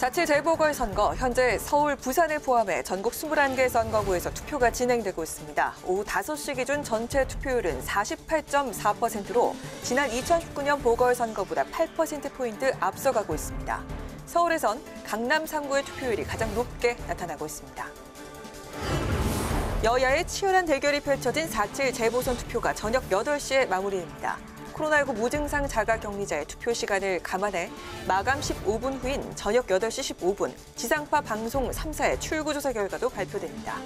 4.7 재보궐선거, 현재 서울, 부산을 포함해 전국 21개 선거구에서 투표가 진행되고 있습니다. 오후 5시 기준 전체 투표율은 48.4%로 지난 2019년 보궐선거보다 8%포인트 앞서가고 있습니다. 서울에선 강남 3구의 투표율이 가장 높게 나타나고 있습니다. 여야의 치열한 대결이 펼쳐진 4.7 재보선 투표가 저녁 8시에 마무리됩니다. 코로나19 무증상 자가격리자의 투표 시간을 감안해 마감 15분 후인 저녁 8시 15분 지상파 방송 3사의 출구조사 결과도 발표됩니다.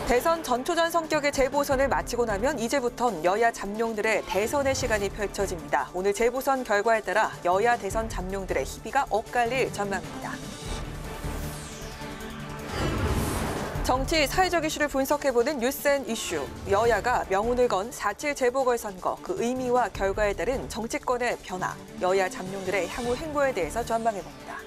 대선 전초전 성격의 재보선을 마치고 나면 이제부턴 여야 잠룡들의 대선의 시간이 펼쳐집니다. 오늘 재보선 결과에 따라 여야 대선 잠룡들의 희비가 엇갈릴 전망입니다. 정치, 사회적 이슈를 분석해보는 뉴스앤이슈. 여야가 명운을 건 4.7 재보궐선거, 그 의미와 결과에 따른 정치권의 변화, 여야 잠룡들의 향후 행보에 대해서 전망해봅니다.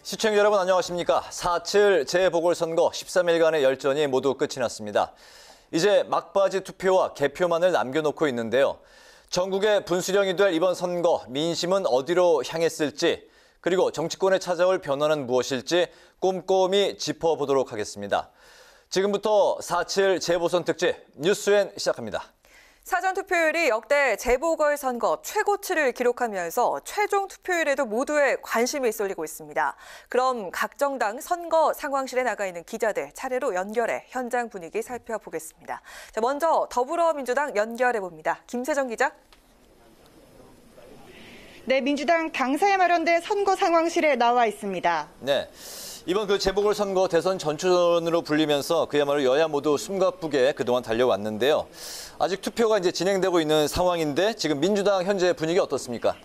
시청자 여러분 안녕하십니까. 4.7 재보궐선거 13일간의 열전이 모두 끝이 났습니다. 이제 막바지 투표와 개표만을 남겨놓고 있는데요. 전국의 분수령이 될 이번 선거, 민심은 어디로 향했을지, 그리고 정치권에 찾아올 변화는 무엇일지 꼼꼼히 짚어보도록 하겠습니다. 지금부터 4.7 재보선 특집 뉴스엔 시작합니다. 사전투표율이 역대 재보궐선거 최고치를 기록하면서 최종 투표율에도 모두의 관심이 쏠리고 있습니다. 그럼 각 정당 선거 상황실에 나가 있는 기자들 차례로 연결해 현장 분위기 살펴보겠습니다. 자, 먼저 더불어민주당 연결해봅니다. 김세정 기자. 네, 민주당 당사에 마련된 선거 상황실에 나와 있습니다. 네. 이번 재보궐선거 대선 전초전으로 불리면서 그야말로 여야 모두 숨가쁘게 그동안 달려왔는데요. 아직 투표가 이제 진행되고 있는 상황인데 지금 민주당 현재 분위기 어떻습니까?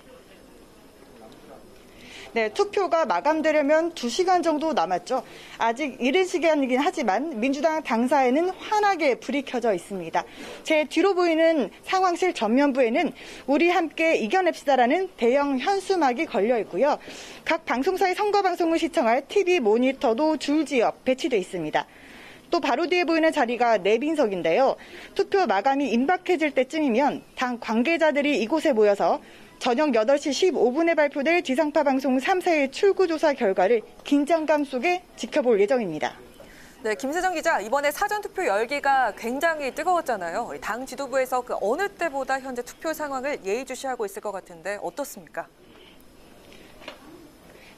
네, 투표가 마감되려면 2시간 정도 남았죠. 아직 이른 시간이긴 하지만 민주당 당사에는 환하게 불이 켜져 있습니다. 제 뒤로 보이는 상황실 전면부에는 우리 함께 이겨냅시다라는 대형 현수막이 걸려 있고요. 각 방송사의 선거 방송을 시청할 TV 모니터도 줄지어 배치돼 있습니다. 또 바로 뒤에 보이는 자리가 내빈석인데요. 투표 마감이 임박해질 때쯤이면 당 관계자들이 이곳에 모여서 저녁 8시 15분에 발표될 지상파 방송 3사의 출구조사 결과를 긴장감 속에 지켜볼 예정입니다. 네, 김세정 기자, 이번에 사전투표 열기가 굉장히 뜨거웠잖아요. 당 지도부에서 그 어느 때보다 현재 투표 상황을 예의주시하고 있을 것 같은데 어떻습니까?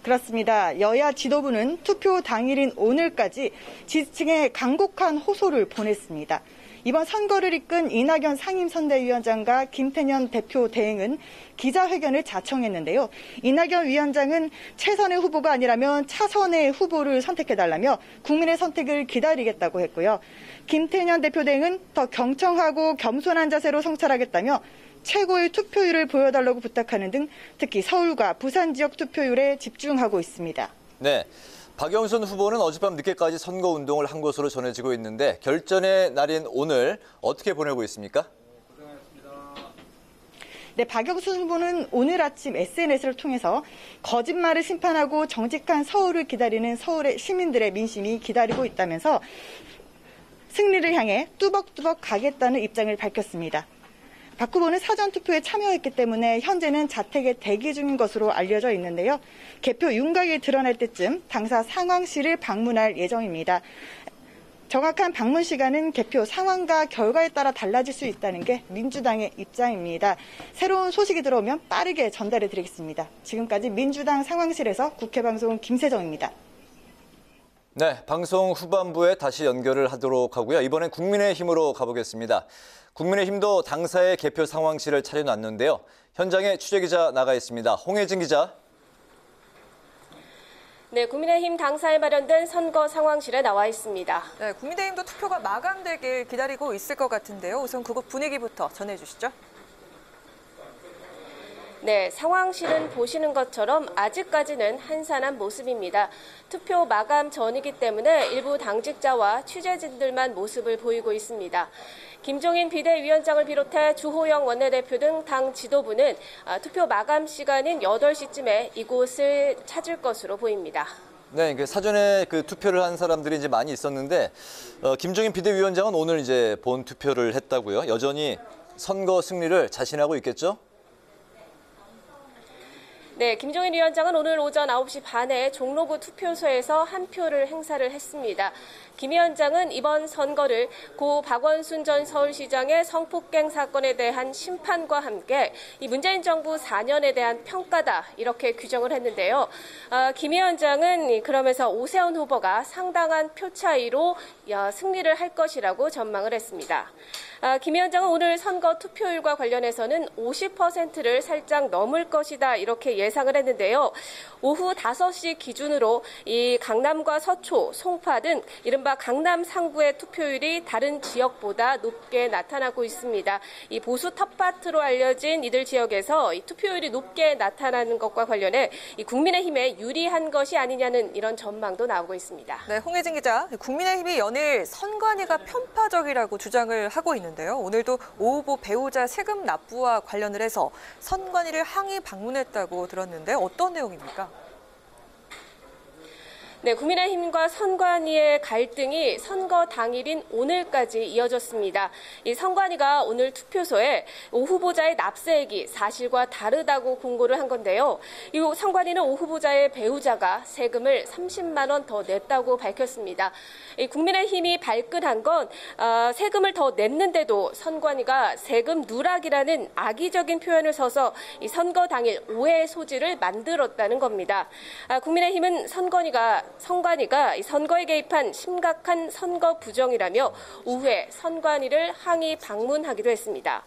그렇습니다. 여야 지도부는 투표 당일인 오늘까지 지지층에 간곡한 호소를 보냈습니다. 이번 선거를 이끈 이낙연 상임선대위원장과 김태년 대표 대행은 기자회견을 자청했는데요. 이낙연 위원장은 최선의 후보가 아니라면 차선의 후보를 선택해달라며 국민의 선택을 기다리겠다고 했고요. 김태년 대표 대행은 더 경청하고 겸손한 자세로 성찰하겠다며 최고의 투표율을 보여달라고 부탁하는 등 특히 서울과 부산 지역 투표율에 집중하고 있습니다. 네. 박영선 후보는 어젯밤 늦게까지 선거운동을 한 것으로 전해지고 있는데 결전의 날인 오늘 어떻게 보내고 있습니까? 네, 박영선 후보는 오늘 아침 SNS를 통해서 거짓말을 심판하고 정직한 서울을 기다리는 서울의 시민들의 민심이 기다리고 있다면서 승리를 향해 뚜벅뚜벅 가겠다는 입장을 밝혔습니다. 박 후보는 사전투표에 참여했기 때문에 현재는 자택에 대기 중인 것으로 알려져 있는데요. 개표 윤곽이 드러날 때쯤 당사 상황실을 방문할 예정입니다. 정확한 방문 시간은 개표 상황과 결과에 따라 달라질 수 있다는 게 민주당의 입장입니다. 새로운 소식이 들어오면 빠르게 전달해 드리겠습니다. 지금까지 민주당 상황실에서 국회방송 김세정입니다. 네, 방송 후반부에 다시 연결을 하도록 하고요. 이번엔 국민의힘으로 가보겠습니다. 국민의힘도 당사의 개표 상황실을 차려놨는데요. 현장에 취재기자 나가 있습니다. 홍혜진 기자. 네, 국민의힘 당사에 마련된 선거 상황실에 나와 있습니다. 네, 국민의힘도 투표가 마감되길 기다리고 있을 것 같은데요. 우선 그곳 분위기부터 전해주시죠. 네, 상황실은 보시는 것처럼 아직까지는 한산한 모습입니다. 투표 마감 전이기 때문에 일부 당직자와 취재진들만 모습을 보이고 있습니다. 김종인 비대위원장을 비롯해 주호영 원내대표 등 당 지도부는 투표 마감 시간인 8시쯤에 이곳을 찾을 것으로 보입니다. 네, 그 사전에 그 투표를 한 사람들이 이제 많이 있었는데 김종인 비대위원장은 오늘 이제 본 투표를 했다고요. 여전히 선거 승리를 자신하고 있겠죠? 네, 김종인 위원장은 오늘 오전 9시 반에 종로구 투표소에서 한 표를 행사를 했습니다. 김 위원장은 이번 선거를 고 박원순 전 서울시장의 성폭행 사건에 대한 심판과 함께 이 문재인 정부 4년에 대한 평가다 이렇게 규정을 했는데요. 김 위원장은 그러면서 오세훈 후보가 상당한 표 차이로 승리를 할 것이라고 전망을 했습니다. 김 위원장은 오늘 선거 투표율과 관련해서는 50%를 살짝 넘을 것이다 이렇게 예상을 했는데요. 오후 5시 기준으로 이 강남과 서초, 송파 등 이른바 강남 상구의 투표율이 다른 지역보다 높게 나타나고 있습니다. 이 보수 텃밭으로 알려진 이들 지역에서 이 투표율이 높게 나타나는 것과 관련해 이 국민의힘에 유리한 것이 아니냐는 이런 전망도 나오고 있습니다. 네, 홍혜진 기자. 국민의힘이 연일 선관위가 편파적이라고 주장을 하고 있는데요. 오늘도 오 후보 배우자 세금 납부와 관련을 해서 선관위를 항의 방문했다고 들었는데 어떤 내용입니까? 네, 국민의힘과 선관위의 갈등이 선거 당일인 오늘까지 이어졌습니다. 이 선관위가 오늘 투표소에 오 후보자의 납세액이 사실과 다르다고 공고를 한 건데요. 이 선관위는 오 후보자의 배우자가 세금을 30만 원 더 냈다고 밝혔습니다. 이 국민의힘이 발끈한 건 세금을 더 냈는데도 선관위가 세금 누락이라는 악의적인 표현을 써서 이 선거 당일 오해의 소지를 만들었다는 겁니다. 국민의힘은 선관위가 선거에 개입한 심각한 선거 부정이라며 오후에 선관위를 항의 방문하기도 했습니다.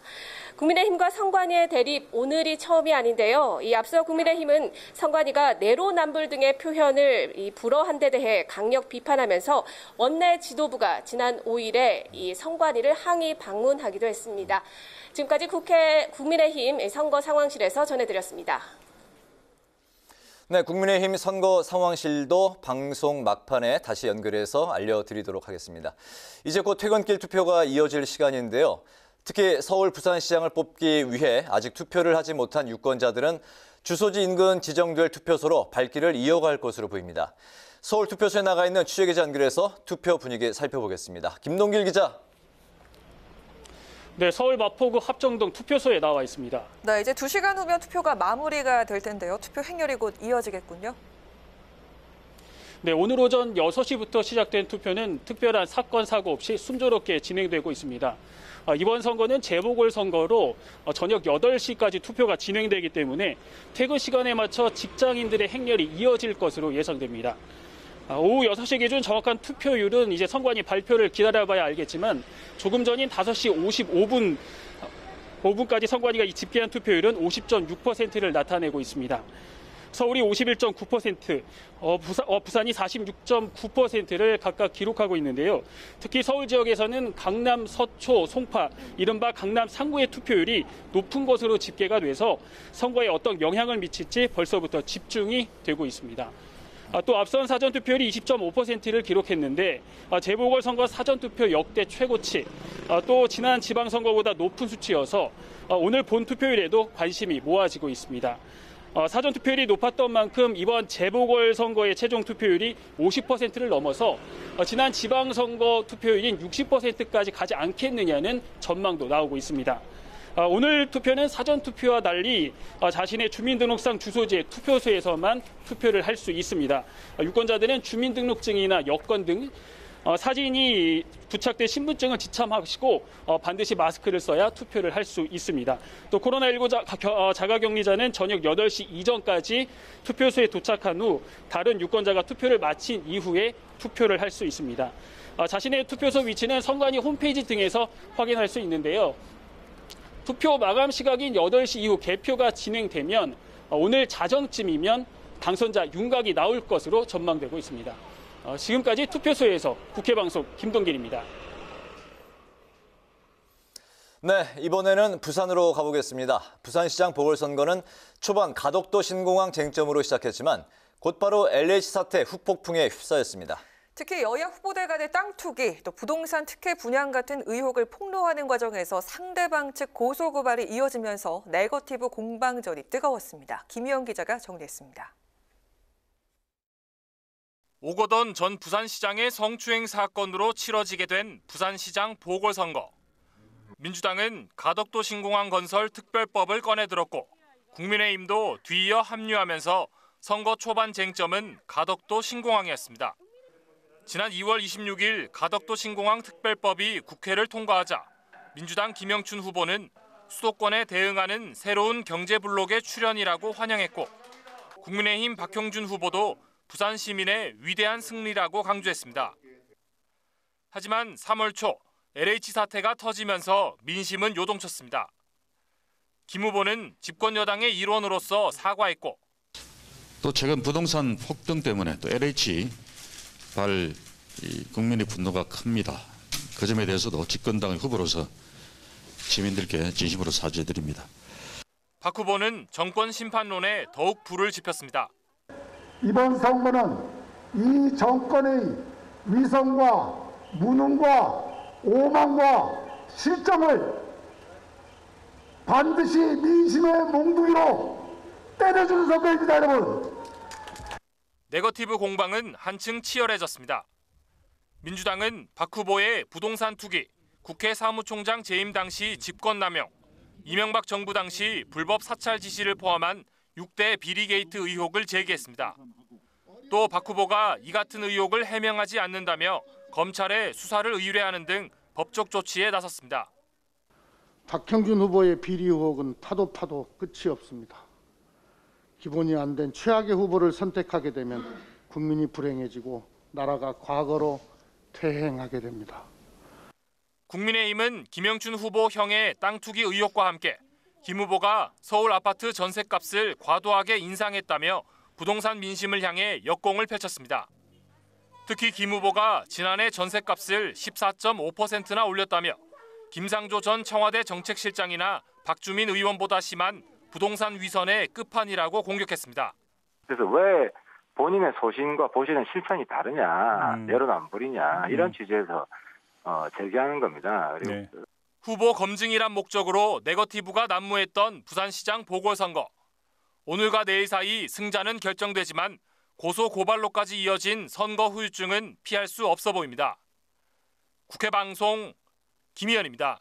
국민의힘과 선관위의 대립 오늘이 처음이 아닌데요. 이 앞서 국민의힘은 선관위가 내로남불 등의 표현을 불허한 데 대해 강력 비판하면서 원내 지도부가 지난 5일에 이 선관위를 항의 방문하기도 했습니다. 지금까지 국민의힘 선거 상황실에서 전해드렸습니다. 네, 국민의힘 선거 상황실도 방송 막판에 다시 연결해서 알려드리도록 하겠습니다. 이제 곧 퇴근길 투표가 이어질 시간인데요. 특히 서울 부산시장을 뽑기 위해 아직 투표를 하지 못한 유권자들은 주소지 인근 지정될 투표소로 발길을 이어갈 것으로 보입니다. 서울 투표소에 나가 있는 취재기자 연결해서 투표 분위기 살펴보겠습니다. 김동길 기자. 네, 서울 마포구 합정동 투표소에 나와 있습니다. 네, 이제 2시간 후면 투표가 마무리가 될 텐데요. 투표 행렬이 곧 이어지겠군요. 네, 오늘 오전 6시부터 시작된 투표는 특별한 사건, 사고 없이 순조롭게 진행되고 있습니다. 이번 선거는 재보궐선거로 저녁 8시까지 투표가 진행되기 때문에 퇴근 시간에 맞춰 직장인들의 행렬이 이어질 것으로 예상됩니다. 오후 6시 기준 정확한 투표율은 이제 선관위 발표를 기다려봐야 알겠지만 조금 전인 5시 55분까지 선관위가 집계한 투표율은 50.6%를 나타내고 있습니다. 서울이 51.9%, 부산이 46.9%를 각각 기록하고 있는데요. 특히 서울 지역에서는 강남, 서초, 송파, 이른바 강남 상구의 투표율이 높은 것으로 집계가 돼서 선거에 어떤 영향을 미칠지 벌써부터 집중이 되고 있습니다. 또 앞선 사전투표율이 20.5%를 기록했는데 재보궐선거 사전투표 역대 최고치, 또 지난 지방선거보다 높은 수치여서 오늘 본 투표율에도 관심이 모아지고 있습니다. 사전투표율이 높았던 만큼 이번 재보궐선거의 최종 투표율이 50%를 넘어서 지난 지방선거 투표율인 60%까지 가지 않겠느냐는 전망도 나오고 있습니다. 오늘 투표는 사전투표와 달리 자신의 주민등록상 주소지의 투표소에서만 투표를 할 수 있습니다. 유권자들은 주민등록증이나 여권 등 사진이 부착된 신분증을 지참하시고 반드시 마스크를 써야 투표를 할 수 있습니다. 또 코로나19 자가격리자는 저녁 8시 이전까지 투표소에 도착한 후 다른 유권자가 투표를 마친 이후에 투표를 할 수 있습니다. 자신의 투표소 위치는 선관위 홈페이지 등에서 확인할 수 있는데요. 투표 마감 시각인 8시 이후 개표가 진행되면 오늘 자정쯤이면 당선자 윤곽이 나올 것으로 전망되고 있습니다. 지금까지 투표소에서 국회방송 김동길입니다. 네, 이번에는 부산으로 가보겠습니다. 부산시장 보궐선거는 초반 가덕도 신공항 쟁점으로 시작했지만 곧바로 LH 사태 후폭풍에 휩싸였습니다. 특히 여야 후보들 간의 땅 투기, 또 부동산 특혜 분양 같은 의혹을 폭로하는 과정에서 상대방 측 고소 고발이 이어지면서 네거티브 공방전이 뜨거웠습니다. 김희영 기자가 정리했습니다. 오거돈 전 부산시장의 성추행 사건으로 치러지게 된 부산시장 보궐선거. 민주당은 가덕도 신공항 건설 특별법을 꺼내들었고 국민의힘도 뒤이어 합류하면서 선거 초반 쟁점은 가덕도 신공항이었습니다. 지난 2월 26일 가덕도 신공항 특별법이 국회를 통과하자 민주당 김영춘 후보는 수도권에 대응하는 새로운 경제 블록의 출현이라고 환영했고 국민의힘 박형준 후보도 부산 시민의 위대한 승리라고 강조했습니다. 하지만 3월 초 LH 사태가 터지면서 민심은 요동쳤습니다. 김 후보는 집권 여당의 일원으로서 사과했고 또 최근 부동산 폭등 때문에 또 LH 국민의 분노가 큽니다. 그 점에 대해서도 집권당의 후보로서 시민들께 진심으로 사죄드립니다. 박 후보는 정권 심판론에 더욱 불을 지폈습니다. 이번 선거는 이 정권의 위선과 무능과 오만과 실정을 반드시 민심의 몽둥이로 때려주는 선거입니다, 여러분. 네거티브 공방은 한층 치열해졌습니다. 민주당은 박 후보의 부동산 투기, 국회 사무총장 재임 당시 직권남용, 이명박 정부 당시 불법 사찰 지시를 포함한 6대 비리 게이트 의혹을 제기했습니다. 또 박 후보가 이 같은 의혹을 해명하지 않는다며 검찰에 수사를 의뢰하는 등 법적 조치에 나섰습니다. 박형준 후보의 비리 의혹은 파도 끝이 없습니다. 기본이 안 된 최악의 후보를 선택하게 되면 국민이 불행해지고 나라가 과거로 퇴행하게 됩니다. 국민의힘은 김영춘 후보 형의 땅 투기 의혹과 함께 김 후보가 서울 아파트 전셋값을 과도하게 인상했다며 부동산 민심을 향해 역공을 펼쳤습니다. 특히 김 후보가 지난해 전셋값을 14.5%나 올렸다며 김상조 전 청와대 정책실장이나 박주민 의원보다 심한 부동산 위선의 끝판이라고 공격했습니다. 그래서 왜 본인의 소신과 보시는 실천이 다르냐, 내로는 안 버리냐 이런 취지에서 제기하는 겁니다. 그리고 네. 후보 검증이란 목적으로 네거티브가 난무했던 부산시장 보궐선거. 오늘과 내일 사이 승자는 결정되지만 고소 고발로까지 이어진 선거 후유증은 피할 수 없어 보입니다. 국회방송 김희연입니다.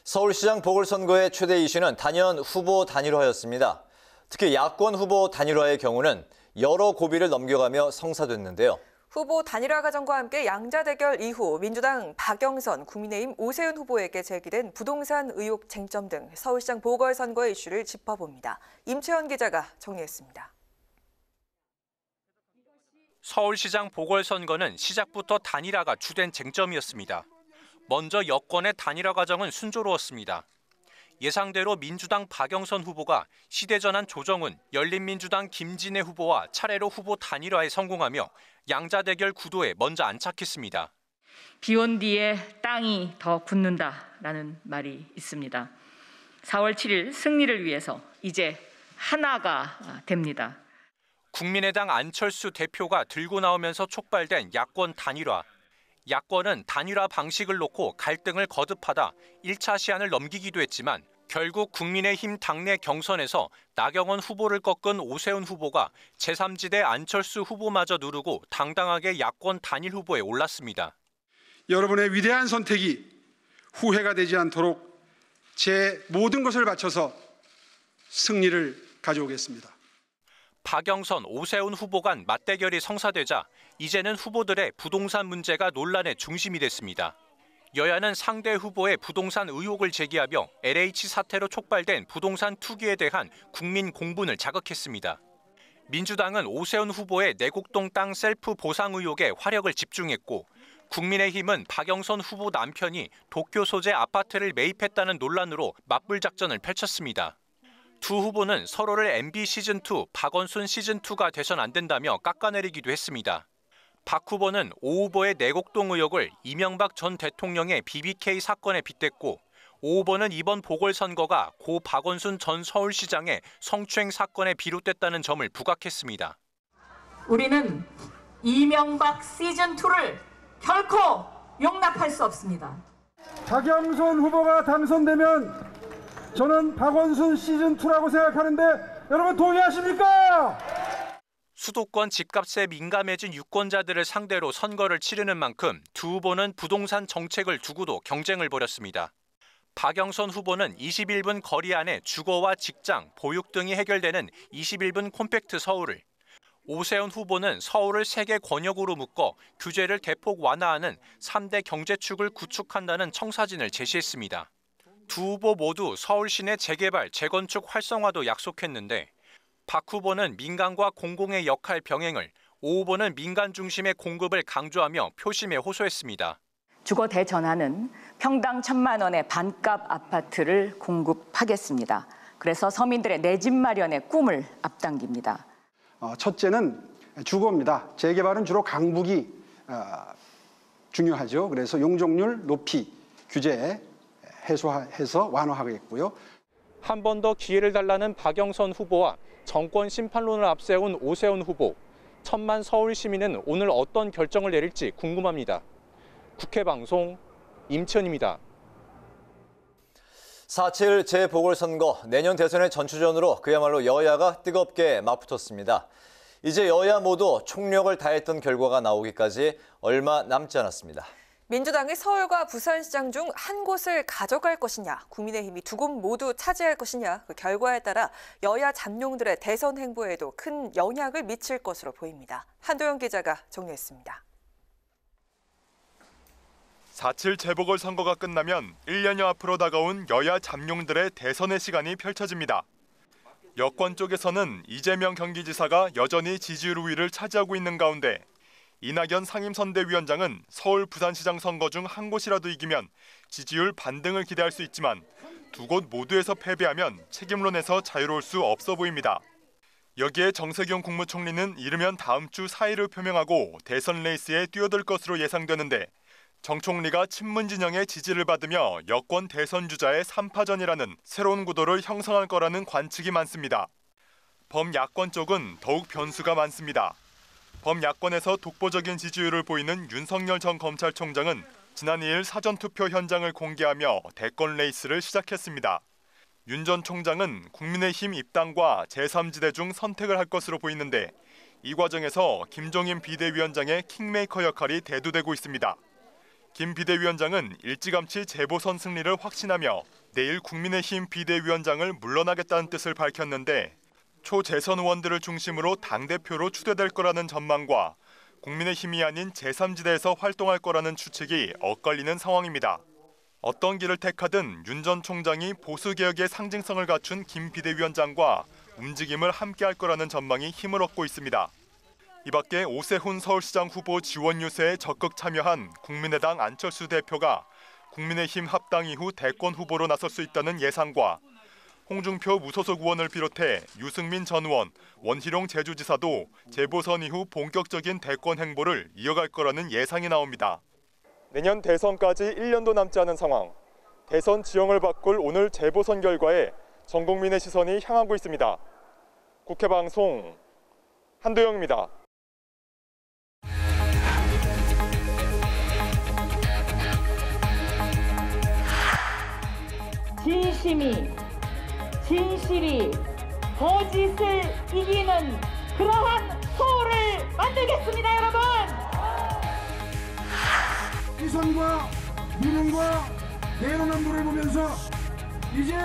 서울시장 보궐선거의 최대 이슈는 단연 후보 단일화였습니다. 특히 야권 후보 단일화의 경우는 여러 고비를 넘겨가며 성사됐는데요. 후보 단일화 과정과 함께 양자 대결 이후 민주당 박영선, 국민의힘 오세훈 후보에게 제기된 부동산 의혹 쟁점 등 서울시장 보궐선거의 이슈를 짚어봅니다. 임채원 기자가 정리했습니다. 서울시장 보궐선거는 시작부터 단일화가 주된 쟁점이었습니다. 먼저 여권의 단일화 과정은 순조로웠습니다. 예상대로 민주당 박영선 후보가 시대전환 조정훈, 열린민주당 김진애 후보와 차례로 후보 단일화에 성공하며 양자 대결 구도에 먼저 안착했습니다. 비온 뒤에 땅이 더 굳는다라는 말이 있습니다. 4월 7일 승리를 위해서 이제 하나가 됩니다. 국민의당 안철수 대표가 들고 나오면서 촉발된 야권 단일화. 야권은 단일화 방식을 놓고 갈등을 거듭하다 1차 시한을 넘기기도 했지만 결국 국민의힘 당내 경선에서 나경원 후보를 꺾은 오세훈 후보가 제3지대 안철수 후보마저 누르고 당당하게 야권 단일 후보에 올랐습니다. 여러분의 위대한 선택이 후회가 되지 않도록 제 모든 것을 바쳐서 승리를 가져오겠습니다. 박영선, 오세훈 후보 간 맞대결이 성사되자 이제는 후보들의 부동산 문제가 논란의 중심이 됐습니다. 여야는 상대 후보의 부동산 의혹을 제기하며 LH 사태로 촉발된 부동산 투기에 대한 국민 공분을 자극했습니다. 민주당은 오세훈 후보의 내곡동 땅 셀프 보상 의혹에 화력을 집중했고 국민의힘은 박영선 후보 남편이 도쿄 소재 아파트를 매입했다는 논란으로 맞불 작전을 펼쳤습니다. 두 후보는 서로를 MB 시즌2, 박원순 시즌2가 돼선 안 된다며 깎아내리기도 했습니다. 박 후보는 오 후보의 내곡동 의혹을 이명박 전 대통령의 BBK 사건에 빗댔고 오 후보는 이번 보궐선거가 고 박원순 전 서울시장의 성추행 사건에 비롯됐다는 점을 부각했습니다. 우리는 이명박 시즌2를 결코 용납할 수 없습니다. 박영선 후보가 당선되면 저는 박원순 시즌2라고 생각하는데 여러분 동의하십니까? 수도권 집값에 민감해진 유권자들을 상대로 선거를 치르는 만큼 두 후보는 부동산 정책을 두고도 경쟁을 벌였습니다. 박영선 후보는 21분 거리 안에 주거와 직장, 보육 등이 해결되는 21분 콤팩트 서울을, 오세훈 후보는 서울을 세계 권역으로 묶어 규제를 대폭 완화하는 3대 경제축을 구축한다는 청사진을 제시했습니다. 두 후보 모두 서울 시내 재개발, 재건축 활성화도 약속했는데 박 후보는 민간과 공공의 역할 병행을, 오 후보는 민간 중심의 공급을 강조하며 표심에 호소했습니다. 주거 대전환은 평당 1,000만 원의 반값 아파트를 공급하겠습니다. 그래서 서민들의 내 집 마련의 꿈을 앞당깁니다. 첫째는 주거입니다. 재개발은 주로 강북이 중요하죠. 그래서 용적률 높이 규제 해소해서 완화하겠고요. 한 번 더 기회를 달라는 박영선 후보와 정권 심판론을 앞세운 오세훈 후보. 천만 서울 시민은 오늘 어떤 결정을 내릴지 궁금합니다. 국회방송 임천입니다. 4.7 재보궐선거 내년 대선의 전추전으로 그야말로 여야가 뜨겁게 맞붙었습니다. 이제 여야 모두 총력을 다했던 결과가 나오기까지 얼마 남지 않았습니다. 민주당이 서울과 부산시장 중 한 곳을 가져갈 것이냐, 국민의힘이 두 곳 모두 차지할 것이냐, 그 결과에 따라 여야 잠룡들의 대선 행보에도 큰 영향을 미칠 것으로 보입니다. 한도영 기자가 정리했습니다. 4.7 재보궐선거가 끝나면 1년여 앞으로 다가온 여야 잠룡들의 대선의 시간이 펼쳐집니다. 여권 쪽에서는 이재명 경기지사가 여전히 지지율 우위를 차지하고 있는 가운데 이낙연 상임선대위원장은 서울 부산시장 선거 중 한 곳이라도 이기면 지지율 반등을 기대할 수 있지만 두 곳 모두에서 패배하면 책임론에서 자유로울 수 없어 보입니다. 여기에 정세균 국무총리는 이르면 다음 주 4일을 표명하고 대선 레이스에 뛰어들 것으로 예상되는데 정 총리가 친문 진영의 지지를 받으며 여권 대선 주자의 3파전이라는 새로운 구도를 형성할 거라는 관측이 많습니다. 범야권 쪽은 더욱 변수가 많습니다. 범야권에서 독보적인 지지율을 보이는 윤석열 전 검찰총장은 지난 2일 사전투표 현장을 공개하며 대권 레이스를 시작했습니다. 윤 전 총장은 국민의힘 입당과 제3지대 중 선택을 할 것으로 보이는데 이 과정에서 김종인 비대위원장의 킹메이커 역할이 대두되고 있습니다. 김 비대위원장은 일찌감치 재보선 승리를 확신하며 내일 국민의힘 비대위원장을 물러나겠다는 뜻을 밝혔는데 초재선 의원들을 중심으로 당대표로 추대될 거라는 전망과 국민의힘이 아닌 제3지대에서 활동할 거라는 추측이 엇갈리는 상황입니다. 어떤 길을 택하든 윤 전 총장이 보수개혁의 상징성을 갖춘 김 비대위원장과 움직임을 함께할 거라는 전망이 힘을 얻고 있습니다. 이 밖에 오세훈 서울시장 후보 지원 유세에 적극 참여한 국민의당 안철수 대표가 국민의힘 합당 이후 대권 후보로 나설 수 있다는 예상과 홍준표 무소속 의원을 비롯해 유승민 전 의원, 원희룡 제주지사도 재보선 이후 본격적인 대권 행보를 이어갈 거라는 예상이 나옵니다. 내년 대선까지 1년도 남지 않은 상황, 대선 지형을 바꿀 오늘 재보선 결과에 전 국민의 시선이 향하고 있습니다. 국회방송 한도영입니다. 진실이 거짓을 이기는 그러한 서울을 만들겠습니다, 여러분! 위선과 무능과 내로남불을 보면서 이제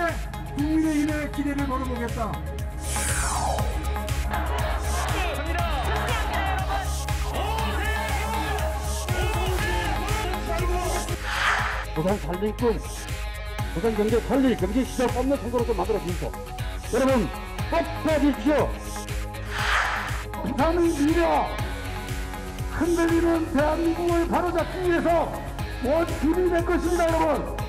국민의힘의 기대를 걸어보겠다. 부산 살릴 꿈, 부산 경제 살릴 경제 시장 없는 선거로 좀 만들어 주십시오. 여러분 꼭 도와주십시오. 부산의 미래, 흔들리는 대한민국을 바로잡기 위해서 온 힘이 될 것입니다, 여러분.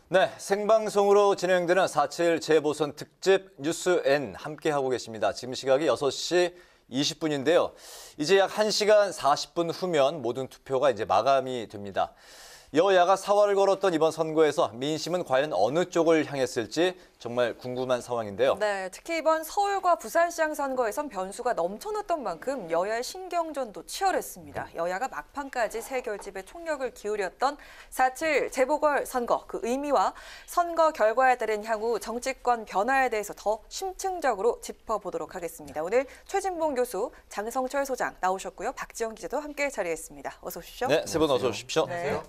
네, 생방송으로 진행되는 4.7 재보선 특집 뉴스 N 함께하고 계십니다. 지금 시각이 6시 20분인데요. 이제 약 1시간 40분 후면 모든 투표가 이제 마감이 됩니다. 여야가 사활을 걸었던 이번 선거에서 민심은 과연 어느 쪽을 향했을지 정말 궁금한 상황인데요. 네, 특히 이번 서울과 부산시장 선거에선 변수가 넘쳐났던 만큼 여야의 신경전도 치열했습니다. 여야가 막판까지 새 결집에 총력을 기울였던 4.7 재보궐선거, 그 의미와 선거 결과에 따른 향후 정치권 변화에 대해서 더 심층적으로 짚어보도록 하겠습니다. 오늘 최진봉 교수, 장성철 소장 나오셨고요. 박지영 기자도 함께 자리했습니다. 어서 오십시오. 네, 세 분 어서 오십시오. 네.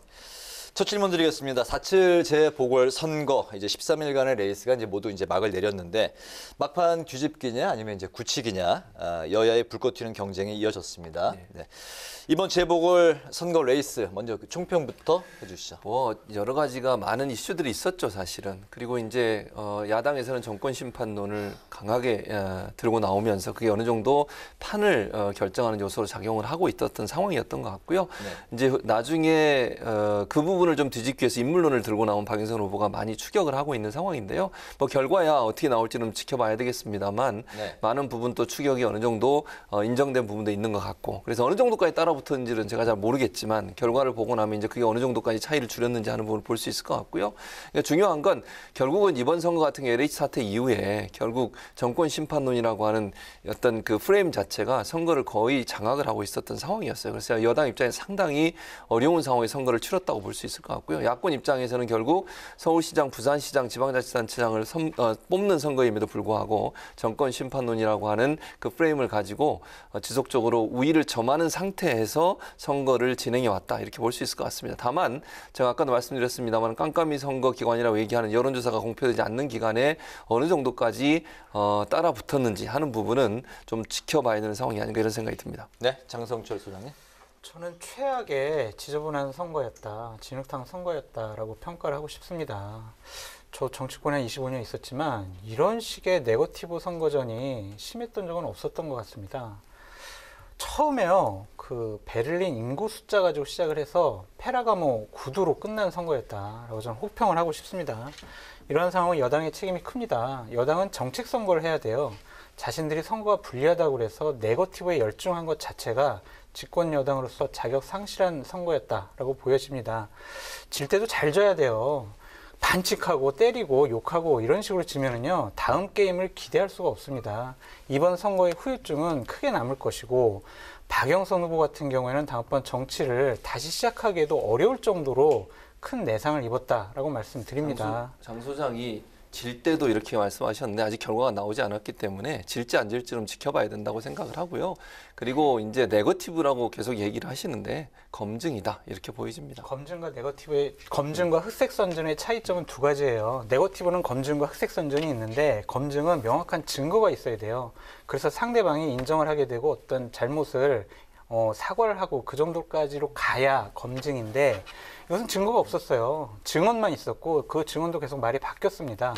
첫 질문 드리겠습니다. 4.7 재보궐선거, 이제 13일간의 레이스가 이제 모두 이제 막을 내렸는데 막판 뒤집기냐 아니면 이제 굳히기냐, 여야의 불꽃 튀는 경쟁이 이어졌습니다. 네. 이번 재보궐선거 레이스 먼저 그 총평부터 해주시죠. 뭐 여러 가지가 많은 이슈들이 있었죠, 사실은. 그리고 이제 야당에서는 정권 심판론을 강하게 들고 나오면서 그게 어느 정도 판을 결정하는 요소로 작용을 하고 있었던 상황이었던 것 같고요. 네. 이제 나중에 그 부분을 좀 뒤집기 위해서 인물론을 들고 나온 박영선 후보가 많이 추격을 하고 있는 상황인데요. 뭐 결과야 어떻게 나올지는 지켜봐야 되겠습니다만 네. 많은 부분 또 추격이 어느 정도 인정된 부분도 있는 것 같고, 그래서 어느 정도까지 따라붙었는지는 제가 잘 모르겠지만 결과를 보고 나면 이제 그게 어느 정도까지 차이를 줄였는지 하는 부분을 볼 수 있을 것 같고요. 그러니까 중요한 건 결국은 이번 선거 같은 경우 LH 사태 이후에 결국 정권 심판론이라고 하는 어떤 그 프레임 자체가 선거를 거의 장악을 하고 있었던 상황이었어요. 그래서 여당 입장에서 상당히 어려운 상황에 선거를 치렀다고 볼 수 있을 것 같고요. 야권 입장에서는 결국 서울시장, 부산시장, 지방자치단체장을 뽑는 선거임에도 불구하고 정권 심판론이라고 하는 그 프레임을 가지고 지속적으로 우위를 점하는 상태에서 선거를 진행해 왔다, 이렇게 볼 수 있을 것 같습니다. 다만 제가 아까도 말씀드렸습니다만 깜깜이 선거 기관이라고 얘기하는 여론조사가 공표되지 않는 기간에 어느 정도까지 따라 붙었는지 하는 부분은 좀 지켜봐야 되는 상황이 아닌가, 이런 생각이 듭니다. 네, 장성철 소장님. 저는 최악의 지저분한 선거였다, 진흙탕 선거였다라고 평가를 하고 싶습니다. 저 정치권에 25년 있었지만 이런 식의 네거티브 선거전이 심했던 적은 없었던 것 같습니다. 처음에요, 그 베를린 인구 숫자 가지고 시작을 해서 페라가모 구두로 끝난 선거였다라고 저는 혹평을 하고 싶습니다. 이런 상황은 여당의 책임이 큽니다. 여당은 정책 선거를 해야 돼요. 자신들이 선거가 불리하다고 그래서 네거티브에 열중한 것 자체가 집권 여당으로서 자격 상실한 선거였다라고 보여집니다. 질 때도 잘 져야 돼요. 반칙하고 때리고 욕하고 이런 식으로 지면은요, 다음 게임을 기대할 수가 없습니다. 이번 선거의 후유증은 크게 남을 것이고, 박영선 후보 같은 경우에는 다음번 정치를 다시 시작하기에도 어려울 정도로 큰 내상을 입었다라고 말씀드립니다. 장 소장이 질 때도 이렇게 말씀하셨는데 아직 결과가 나오지 않았기 때문에 질지 안 질지는 지켜봐야 된다고 생각을 하고요. 그리고 이제 네거티브라고 계속 얘기를 하시는데 검증이다, 이렇게 보여집니다. 검증과 흑색 선전의 차이점은 두 가지예요. 네거티브는 검증과 흑색 선전이 있는데 검증은 명확한 증거가 있어야 돼요. 그래서 상대방이 인정을 하게 되고 어떤 잘못을 사과를 하고 그 정도까지로 가야 검증인데, 이것은 증거가 없었어요. 증언만 있었고 그 증언도 계속 말이 바뀌었습니다.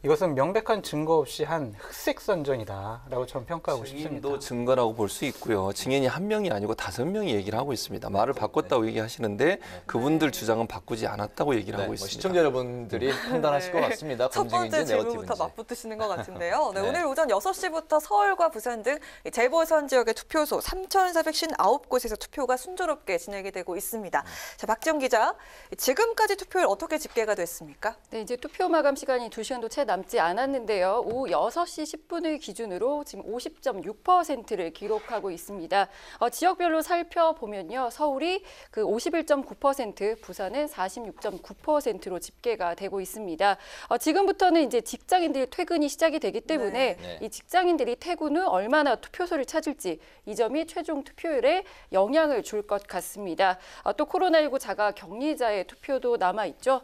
이것은 명백한 증거 없이 한 흑색 선전이다라고 저는 평가하고 싶습니다. 증인도 증거라고 볼 수 있고요. 증인이 한 명이 아니고 5명이 얘기를 하고 있습니다. 말을 바꿨다고 얘기하시는데 그분들 주장은 바꾸지 않았다고 얘기를 하고 있습니다. 시청자 여러분들이 판단하실 것 같습니다. 첫 번째 질문부터 맞붙으시는 것 같은데요. 네, 오늘 오전 6시부터 서울과 부산 등 재보선 지역의 투표소 3,459곳에서 투표가 순조롭게 진행이 되고 있습니다. 자, 박지영 기자, 지금까지 투표율 어떻게 집계가 됐습니까? 네, 이제 투표 마감 시간이 2시간도 채 남지 않았는데요. 오후 6시 10분을 기준으로 지금 50.6%를 기록하고 있습니다. 지역별로 살펴보면요, 서울이 그 51.9%, 부산은 46.9%로 집계가 되고 있습니다. 지금부터는 이제 직장인들 퇴근이 시작이 되기 때문에 이 직장인들이 퇴근 후 얼마나 투표소를 찾을지, 이 점이 최종 투표율에 영향을 줄 것 같습니다. 또 코로나19 자가 격리자의 투표도 남아있죠.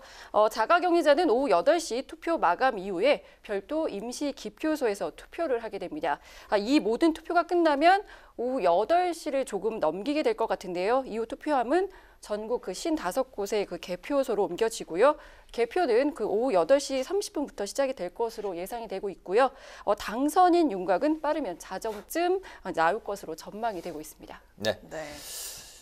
자가 격리자는 오후 8시 투표 마감 이후에 별도 임시 기표소에서 투표를 하게 됩니다. 이 모든 투표가 끝나면 오후 8시를 조금 넘기게 될 것 같은데요. 이후 투표함은 전국 그 55곳의 그 개표소로 옮겨지고요. 개표는 그 오후 8시 30분부터 시작이 될 것으로 예상이 되고 있고요. 당선인 윤곽은 빠르면 자정쯤 나올 것으로 전망이 되고 있습니다. 네.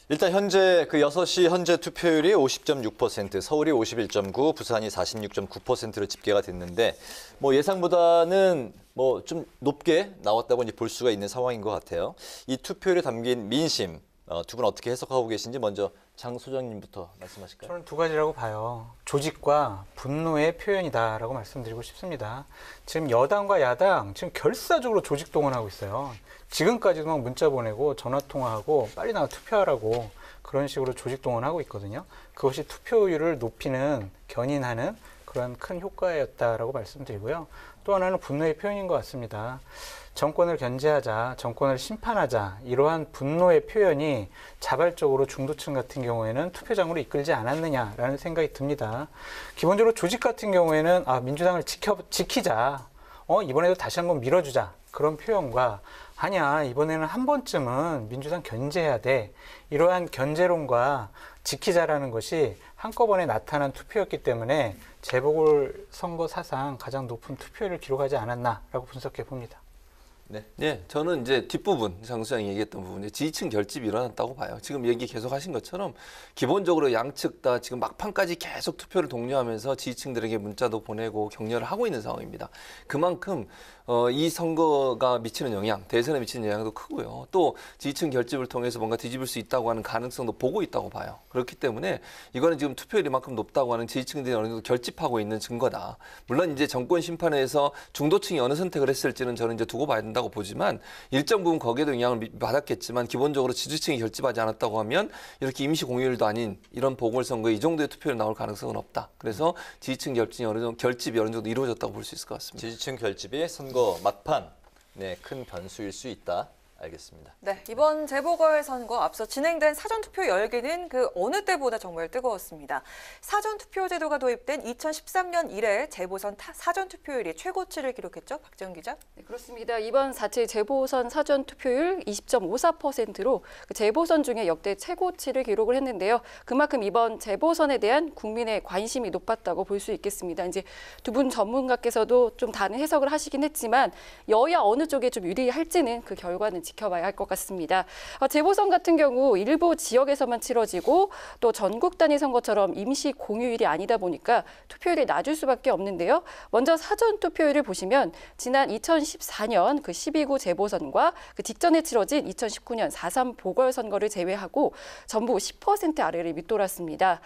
일단 현재 그 6시 현재 투표율이 50.6%, 서울이 51.9%, 부산이 46.9%로 집계가 됐는데 뭐 예상보다는 뭐 좀 높게 나왔다고 이제 볼 수가 있는 상황인 것 같아요. 이 투표율에 담긴 민심, 두 분 어떻게 해석하고 계신지 먼저 장 소장님부터 말씀하실까요? 저는 두 가지라고 봐요. 조직과 분노의 표현이다라고 말씀드리고 싶습니다. 지금 여당과 야당 지금 결사적으로 조직 동원하고 있어요. 지금까지도 막 문자 보내고 전화 통화하고 빨리 나와 투표하라고 그런 식으로 조직 동원하고 있거든요. 그것이 투표율을 높이는 견인하는 그런 큰 효과였다라고 말씀드리고요. 또 하나는 분노의 표현인 것 같습니다. 정권을 견제하자, 정권을 심판하자 이러한 분노의 표현이 자발적으로 중도층 같은 경우에는 투표장으로 이끌지 않았느냐라는 생각이 듭니다. 기본적으로 조직 같은 경우에는 민주당을 지키자, 이번에도 다시 한번 밀어주자 그런 표현과 아니야 이번에는 한 번쯤은 민주당 견제해야 돼 이러한 견제론과 지키자라는 것이 한꺼번에 나타난 투표였기 때문에 재보궐선거 사상 가장 높은 투표율을 기록하지 않았나라고 분석해 봅니다. 네, 저는 이제 뒷부분 장 소장이 얘기했던 부분, 지지층 결집이 일어났다고 봐요. 지금 얘기 계속하신 것처럼 기본적으로 양측 다 지금 막판까지 계속 투표를 독려하면서 지지층들에게 문자도 보내고 격려를 하고 있는 상황입니다. 그만큼 이 선거가 미치는 영향, 대선에 미치는 영향도 크고요. 또 지지층 결집을 통해서 뭔가 뒤집을 수 있다고 하는 가능성도 보고 있다고 봐요. 그렇기 때문에 이거는 지금 투표율이 만큼 높다고 하는 지지층들이 어느 정도 결집하고 있는 증거다. 물론 이제 정권 심판에서 중도층이 어느 선택을 했을지는 저는 이제 두고 봐야 된다고 보지만 일정 부분 거기에도 영향을 받았겠지만 기본적으로 지지층이 결집하지 않았다고 하면 이렇게 임시 공휴일도 아닌 이런 보궐선거에 이 정도의 투표율이 나올 가능성은 없다. 그래서 지지층 결집이 어느 정도 이루어졌다고 볼 수 있을 것 같습니다. 지지층 결집이 선거 막판 큰 변수일 수 있다. 알겠습니다. 네, 이번 재보궐선거 앞서 진행된 사전투표 열기는 그 어느 때보다 정말 뜨거웠습니다. 사전투표 제도가 도입된 2013년 이래 재보선 사전투표율이 최고치를 기록했죠. 박지영 기자. 네, 그렇습니다. 이번 4.7 재보선 사전투표율 20.54%로 재보선 중에 역대 최고치를 기록을 했는데요. 그만큼 이번 재보선에 대한 국민의 관심이 높았다고 볼 수 있겠습니다. 이제 두 분 전문가께서도 좀 다른 해석을 하시긴 했지만 여야 어느 쪽에 좀 유리할지는 그 결과는 지켜봐야 할 것 같습니다. 재보선 같은 경우 일부 지역에서만 치러지고 또 전국 단위 선거처럼 임시 공휴일이 아니다 보니까 투표율이 낮을 수밖에 없는데요. 먼저 사전 투표율을 보시면 지난 2014년 그 12구 재보선과 그 직전에 치러진 2019년 4.3 보궐선거를 제외하고 전부 10% 아래를 밑돌았습니다.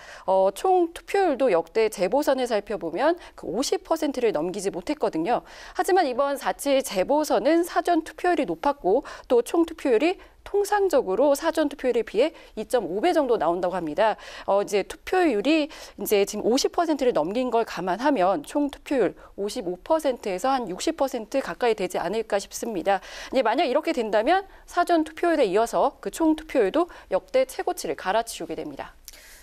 총 투표율도 역대 재보선을 살펴보면 그 50%를 넘기지 못했거든요. 하지만 이번 4.7 재보선은 사전 투표율이 높았고 또 총 투표율이 통상적으로 사전 투표율에 비해 2.5배 정도 나온다고 합니다. 이제 투표율이 이제 지금 50%를 넘긴 걸 감안하면 총 투표율 55%에서 한 60% 가까이 되지 않을까 싶습니다. 이제 만약 이렇게 된다면 사전 투표율에 이어서 그 총 투표율도 역대 최고치를 갈아치우게 됩니다.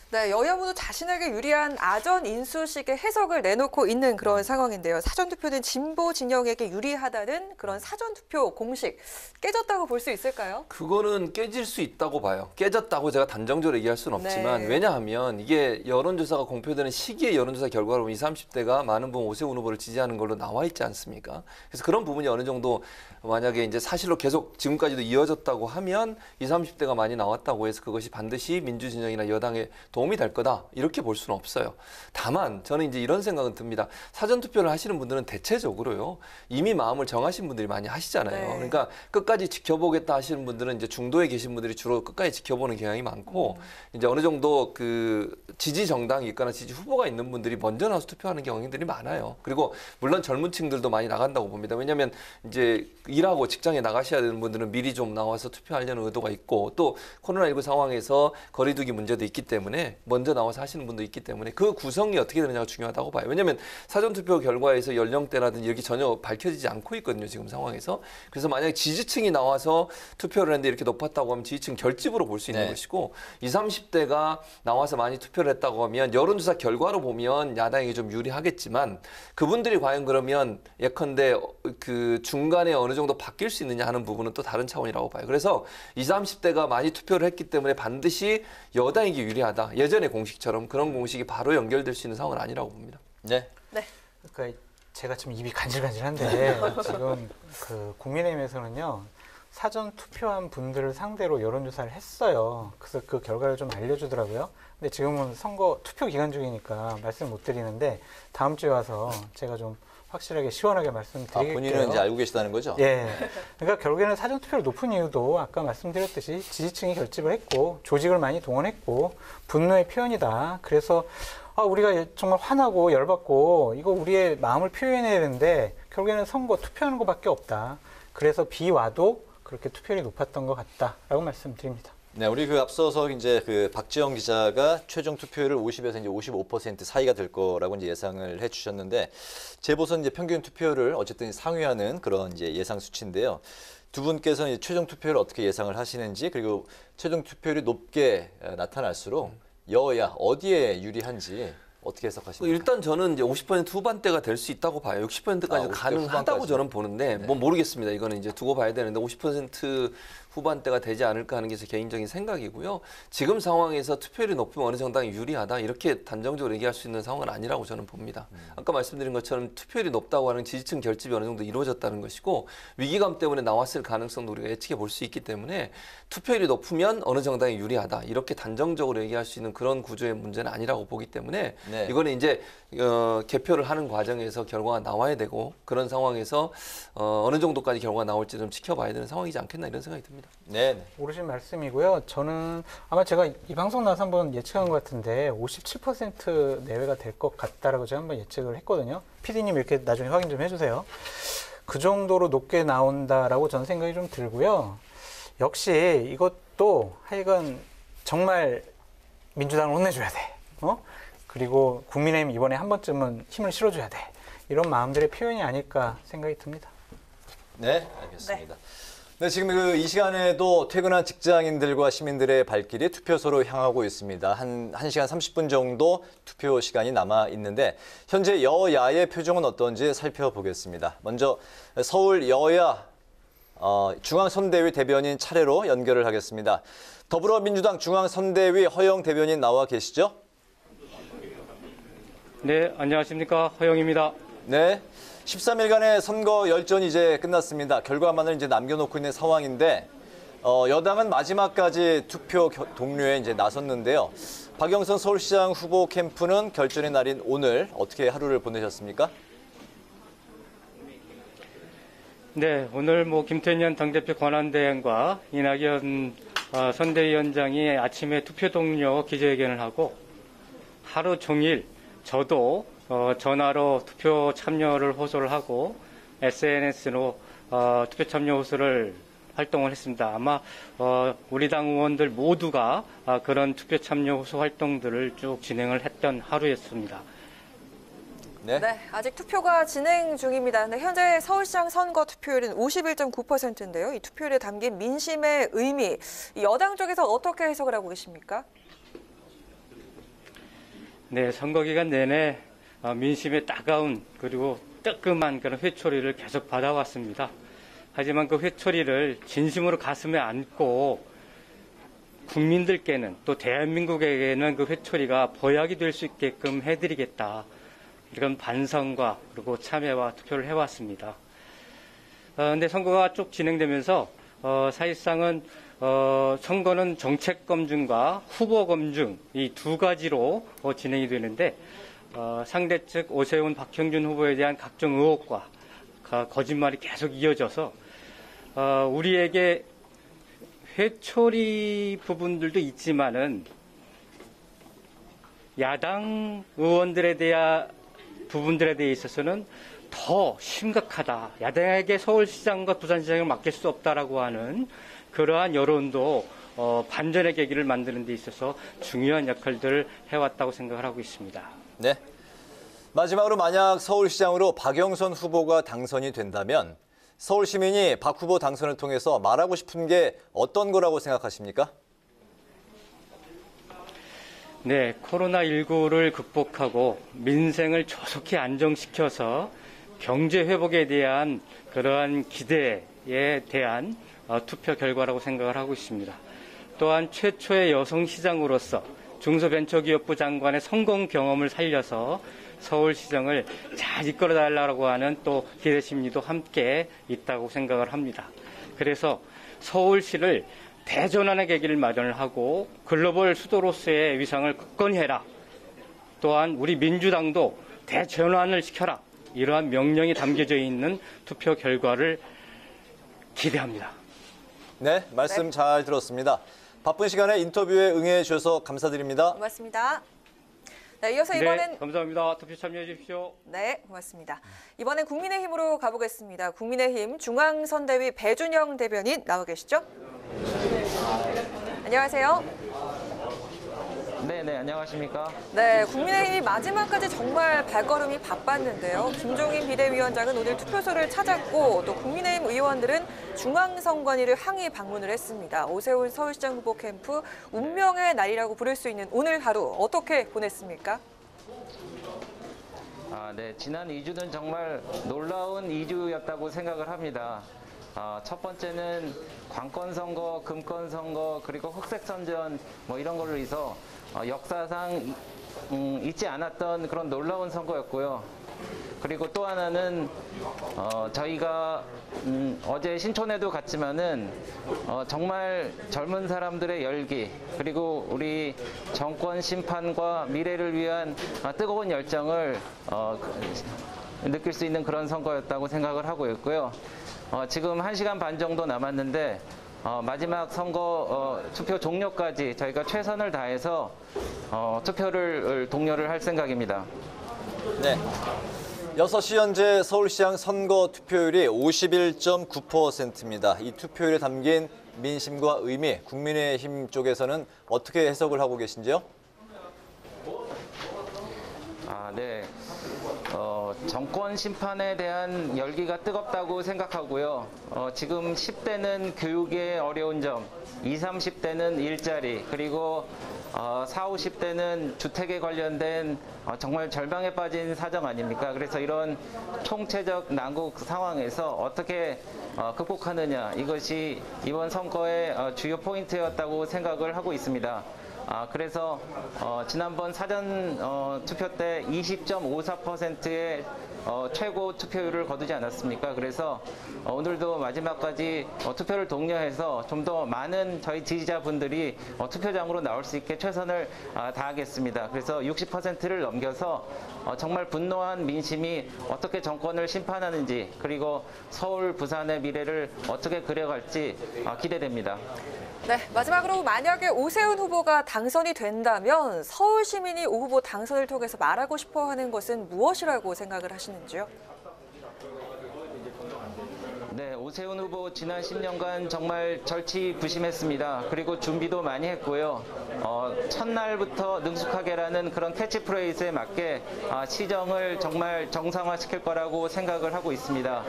네, 여야 모두 자신에게 유리한 아전 인수식의 해석을 내놓고 있는 그런 상황인데요. 사전투표는 진보 진영에게 유리하다는 그런 사전투표 공식 깨졌다고 볼 수 있을까요? 그거는 깨질 수 있다고 봐요. 깨졌다고 제가 단정적으로 얘기할 수는 없지만 왜냐하면 이게 여론조사가 공표되는 시기의 여론조사 결과로 보면 20, 30대가 많은 부분 오세훈 후보를 지지하는 걸로 나와 있지 않습니까? 그래서 그런 부분이 어느 정도 만약에 이제 사실로 계속 지금까지도 이어졌다고 하면 20, 30대가 많이 나왔다고 해서 그것이 반드시 민주진영이나 여당에 도움이 될 거다 이렇게 볼 수는 없어요. 다만 저는 이제 이런 생각은 듭니다. 사전투표를 하시는 분들은 대체적으로요 이미 마음을 정하신 분들이 많이 하시잖아요. 그러니까 끝까지 지켜보겠다 하시는 분들은 이제 중도에 계신 분들이 주로 끝까지 지켜보는 경향이 많고 이제 어느 정도 그 지지 정당이 있거나 지지 후보가 있는 분들이 먼저 나와서 투표하는 경향들이 많아요. 그리고 물론 젊은 층들도 많이 나간다고 봅니다. 왜냐하면 이제 일하고 직장에 나가셔야 되는 분들은 미리 좀 나와서 투표하려는 의도가 있고 또 코로나19 상황에서 거리두기 문제도 있기 때문에 먼저 나와서 하시는 분도 있기 때문에 그 구성이 어떻게 되느냐가 중요하다고 봐요. 왜냐하면 사전투표 결과에서 연령대라든지 이렇게 전혀 밝혀지지 않고 있거든요. 지금 상황에서. 그래서 만약에 지지층이 나와서 투표를 했는데 이렇게 높았다고 하면 지지층 결집으로 볼 수 있는 것이고 20, 30대가 나와서 많이 투표를 했다고 하면 여론조사 결과로 보면 야당에게 좀 유리하겠지만 그분들이 과연 그러면 예컨대 그 중간에 어느 정도 바뀔 수 있느냐 하는 부분은 또 다른 차원이라고 봐요. 그래서 20, 30대가 많이 투표를 했기 때문에 반드시 여당에게 유리하다. 예전의 공식처럼 그런 공식이 바로 연결될 수 있는 상황은 아니라고 봅니다. 네. 그러니까 제가 좀 입이 간질간질한데 지금 그 국민의힘에서는요 사전 투표한 분들을 상대로 여론조사를 했어요. 그래서 그 결과를 좀 알려주더라고요. 근데 지금은 선거 투표 기간 중이니까 말씀 못 드리는데 다음 주에 와서 제가 좀 확실하게 시원하게 말씀드릴게요. 본인은 이제 알고 계시다는 거죠? 예. 그러니까 결국에는 사전투표율 높은 이유도 아까 말씀드렸듯이 지지층이 결집을 했고 조직을 많이 동원했고 분노의 표현이다. 그래서 우리가 정말 화나고 열받고 이거 우리의 마음을 표현해야 되는데 결국에는 선거 투표하는 것밖에 없다. 그래서 비와도 그렇게 투표율이 높았던 것 같다라고 말씀드립니다. 네, 우리 앞서서 이제 박지영 기자가 최종 투표율을 50에서 이제 55% 사이가 될 거라고 이제 예상을 해주셨는데 재보선 이제 평균 투표율을 어쨌든 상회하는 그런 이제 예상 수치인데요. 두 분께서는 이제 최종 투표율을 어떻게 예상을 하시는지 그리고 최종 투표율이 높게 나타날수록 여야 어디에 유리한지 어떻게 해석하십니까? 일단 저는 이제 50% 후반대가 될 수 있다고 봐요. 60%까지 가능하다고 저는 보는데 뭐 모르겠습니다. 이거는 이제 두고 봐야 되는데 50% 후반대가 되지 않을까 하는 게 제 개인적인 생각이고요. 지금 상황에서 투표율이 높으면 어느 정당이 유리하다 이렇게 단정적으로 얘기할 수 있는 상황은 아니라고 저는 봅니다. 아까 말씀드린 것처럼 투표율이 높다고 하는 지지층 결집이 어느 정도 이루어졌다는 것이고 위기감 때문에 나왔을 가능성도 우리가 예측해 볼 수 있기 때문에 투표율이 높으면 어느 정당이 유리하다 이렇게 단정적으로 얘기할 수 있는 그런 구조의 문제는 아니라고 보기 때문에 네. 이거는 이제 개표를 하는 과정에서 결과가 나와야 되고 그런 상황에서 어느 정도까지 결과가 나올지 좀 지켜봐야 되는 상황이지 않겠나 이런 생각이 듭니다. 네. 오르신 말씀이고요. 저는 아마 제가 이 방송 나서 한번 예측한 것 같은데 57% 내외가 될 것 같다라고 제가 한번 예측을 했거든요. PD님 이렇게 나중에 확인 좀 해주세요. 그 정도로 높게 나온다라고 저는 생각이 좀 들고요. 역시 이것도 하여간 정말 민주당을 혼내줘야 돼. 그리고 국민의힘 이번에 한 번쯤은 힘을 실어줘야 돼. 이런 마음들의 표현이 아닐까 생각이 듭니다. 네, 알겠습니다. 네, 지금 이 시간에도 퇴근한 직장인들과 시민들의 발길이 투표소로 향하고 있습니다. 한 1시간 30분 정도 투표 시간이 남아 있는데 현재 여야의 표정은 어떤지 살펴보겠습니다. 먼저 서울 여야 중앙선대위 대변인 차례로 연결을 하겠습니다. 더불어민주당 중앙선대위 허영 대변인 나와 계시죠? 네, 안녕하십니까. 허영입니다. 네. 13일간의 선거 열전이 이제 끝났습니다. 결과만을 이제 남겨놓고 있는 상황인데 여당은 마지막까지 투표 동료에 이제 나섰는데요. 박영선 서울시장 후보 캠프는 결전의 날인 오늘 어떻게 하루를 보내셨습니까? 네, 오늘 김태년 당대표 권한대행과 이낙연 선대위원장이 아침에 투표 동료 기자회견을 하고 하루 종일 저도 전화로 투표 참여를 호소를 하고 SNS로 투표 참여 호소를 활동을 했습니다. 아마 우리 당 의원들 모두가 그런 투표 참여 호소 활동들을 쭉 진행을 했던 하루였습니다. 네. 네, 아직 투표가 진행 중입니다. 근데 현재 서울시장 선거 투표율은 51.9%인데요. 이 투표율에 담긴 민심의 의미, 여당 쪽에서 어떻게 해석을 하고 계십니까? 네, 선거 기간 내내 민심의 따가운 그리고 뜨끔한 그런 회초리를 계속 받아왔습니다. 하지만 그 회초리를 진심으로 가슴에 안고 국민들께는 또 대한민국에게는 그 회초리가 보약이 될 수 있게끔 해드리겠다. 이런 반성과 그리고 참여와 투표를 해왔습니다. 근데 선거가 쭉 진행되면서 사실상은 선거는 정책 검증과 후보 검증 이 두 가지로 진행이 되는데 상대 측 오세훈, 박형준 후보에 대한 각종 의혹과 거짓말이 계속 이어져서 우리에게 회초리 부분들도 있지만은 야당 의원들에 대한 부분들에 대해 있어서는 더 심각하다. 야당에게 서울시장과 부산시장을 맡길 수 없다라고 하는 그러한 여론도 반전의 계기를 만드는 데 있어서 중요한 역할들을 해왔다고 생각을 하고 있습니다. 네. 마지막으로 만약 서울시장으로 박영선 후보가 당선이 된다면 서울 시민이 박 후보 당선을 통해서 말하고 싶은 게 어떤 거라고 생각하십니까? 네, 코로나19를 극복하고 민생을 조속히 안정시켜서 경제 회복에 대한 그러한 기대에 대한 투표 결과라고 생각을 하고 있습니다. 또한 최초의 여성 시장으로서 중소벤처기업부 장관의 성공 경험을 살려서 서울시정을 잘 이끌어달라고 하는 또 기대 심리도 함께 있다고 생각을 합니다. 그래서 서울시를 대전환의 계기를 마련을 하고 글로벌 수도로서의 위상을 굳건히 해라. 또한 우리 민주당도 대전환을 시켜라. 이러한 명령이 담겨져 있는 투표 결과를 기대합니다. 네, 말씀 잘 들었습니다. 바쁜 시간에 인터뷰에 응해 주셔서 감사드립니다. 고맙습니다. 네, 이어서 이번엔 네, 감사합니다. 투표 참여해 주십시오. 네, 고맙습니다. 이번엔 국민의힘으로 가보겠습니다. 국민의힘 중앙선대위 배준영 대변인 나와 계시죠? 안녕하세요. 네, 안녕하십니까? 네, 국민의힘이 마지막까지 정말 발걸음이 바빴는데요. 김종인 비대위원장은 오늘 투표소를 찾았고 또 국민의힘 의원들은 중앙선관위를 항의 방문을 했습니다. 오세훈 서울시장 후보 캠프 운명의 날이라고 부를 수 있는 오늘 하루 어떻게 보냈습니까? 네, 지난 2주는 정말 놀라운 2주였다고 생각을 합니다. 첫 번째는 관권 선거, 금권 선거, 그리고 흑색 선전 뭐 이런 걸로 해서 역사상 있지 않았던 그런 놀라운 선거였고요. 그리고 또 하나는 저희가 어제 신촌에도 갔지만은 정말 젊은 사람들의 열기 그리고 우리 정권 심판과 미래를 위한 뜨거운 열정을 느낄 수 있는 그런 선거였다고 생각을 하고 있고요. 지금 1시간 반 정도 남았는데 마지막 선거 투표 종료까지 저희가 최선을 다해서 투표를 독려를 할 생각입니다. 네. 6시 현재 서울시장 선거 투표율이 51.9%입니다. 이 투표율에 담긴 민심과 의미, 국민의힘 쪽에서는 어떻게 해석을 하고 계신지요? 네. 정권 심판에 대한 열기가 뜨겁다고 생각하고요. 지금 10대는 교육의 어려운 점, 20, 30대는 일자리, 그리고 40, 50대는 주택에 관련된 정말 절망에 빠진 사정 아닙니까? 그래서 이런 총체적 난국 상황에서 어떻게 극복하느냐, 이것이 이번 선거의 주요 포인트였다고 생각을 하고 있습니다. 그래서 지난번 사전 투표 때 20.54%의 최고 투표율을 거두지 않았습니까? 그래서 오늘도 마지막까지 투표를 독려해서 좀 더 많은 저희 지지자분들이 투표장으로 나올 수 있게 최선을 다하겠습니다. 그래서 60%를 넘겨서 정말 분노한 민심이 어떻게 정권을 심판하는지 그리고 서울, 부산의 미래를 어떻게 그려갈지 기대됩니다. 네, 마지막으로 만약에 오세훈 후보가 당선이 된다면 서울 시민이 오 후보 당선을 통해서 말하고 싶어하는 것은 무엇이라고 생각을 하시는지요? 네, 오세훈 후보 지난 10년간 정말 절치부심했습니다. 그리고 준비도 많이 했고요. 첫날부터 능숙하게라는 그런 캐치프레이즈에 맞게 시정을 정말 정상화시킬 거라고 생각을 하고 있습니다.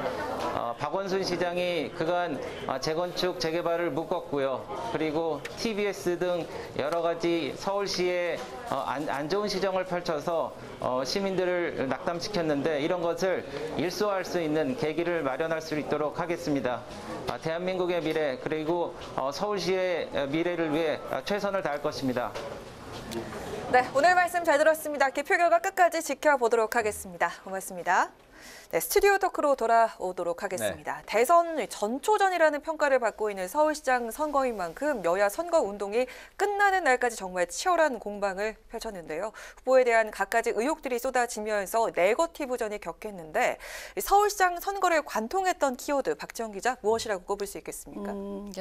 박원순 시장이 그간 재건축, 재개발을 묶었고요. 그리고 TBS 등 여러 가지 서울시에 안 좋은 시정을 펼쳐서 시민들을 낙담시켰는데 이런 것을 일소할 수 있는 계기를 마련할 수 있도록 하겠습니다. 대한민국의 미래 그리고 서울시의 미래를 위해 최선을 다할 것입니다. 네, 오늘 말씀 잘 들었습니다. 개표 결과 끝까지 지켜보도록 하겠습니다. 고맙습니다. 네, 스튜디오 토크로 돌아오도록 하겠습니다. 네. 대선 전초전이라는 평가를 받고 있는 서울시장 선거인 만큼 여야 선거 운동이 끝나는 날까지 정말 치열한 공방을 펼쳤는데요. 후보에 대한 갖가지 의혹들이 쏟아지면서 네거티브전이 격했는데 서울시장 선거를 관통했던 키워드 박지영 기자 무엇이라고 꼽을 수 있겠습니까?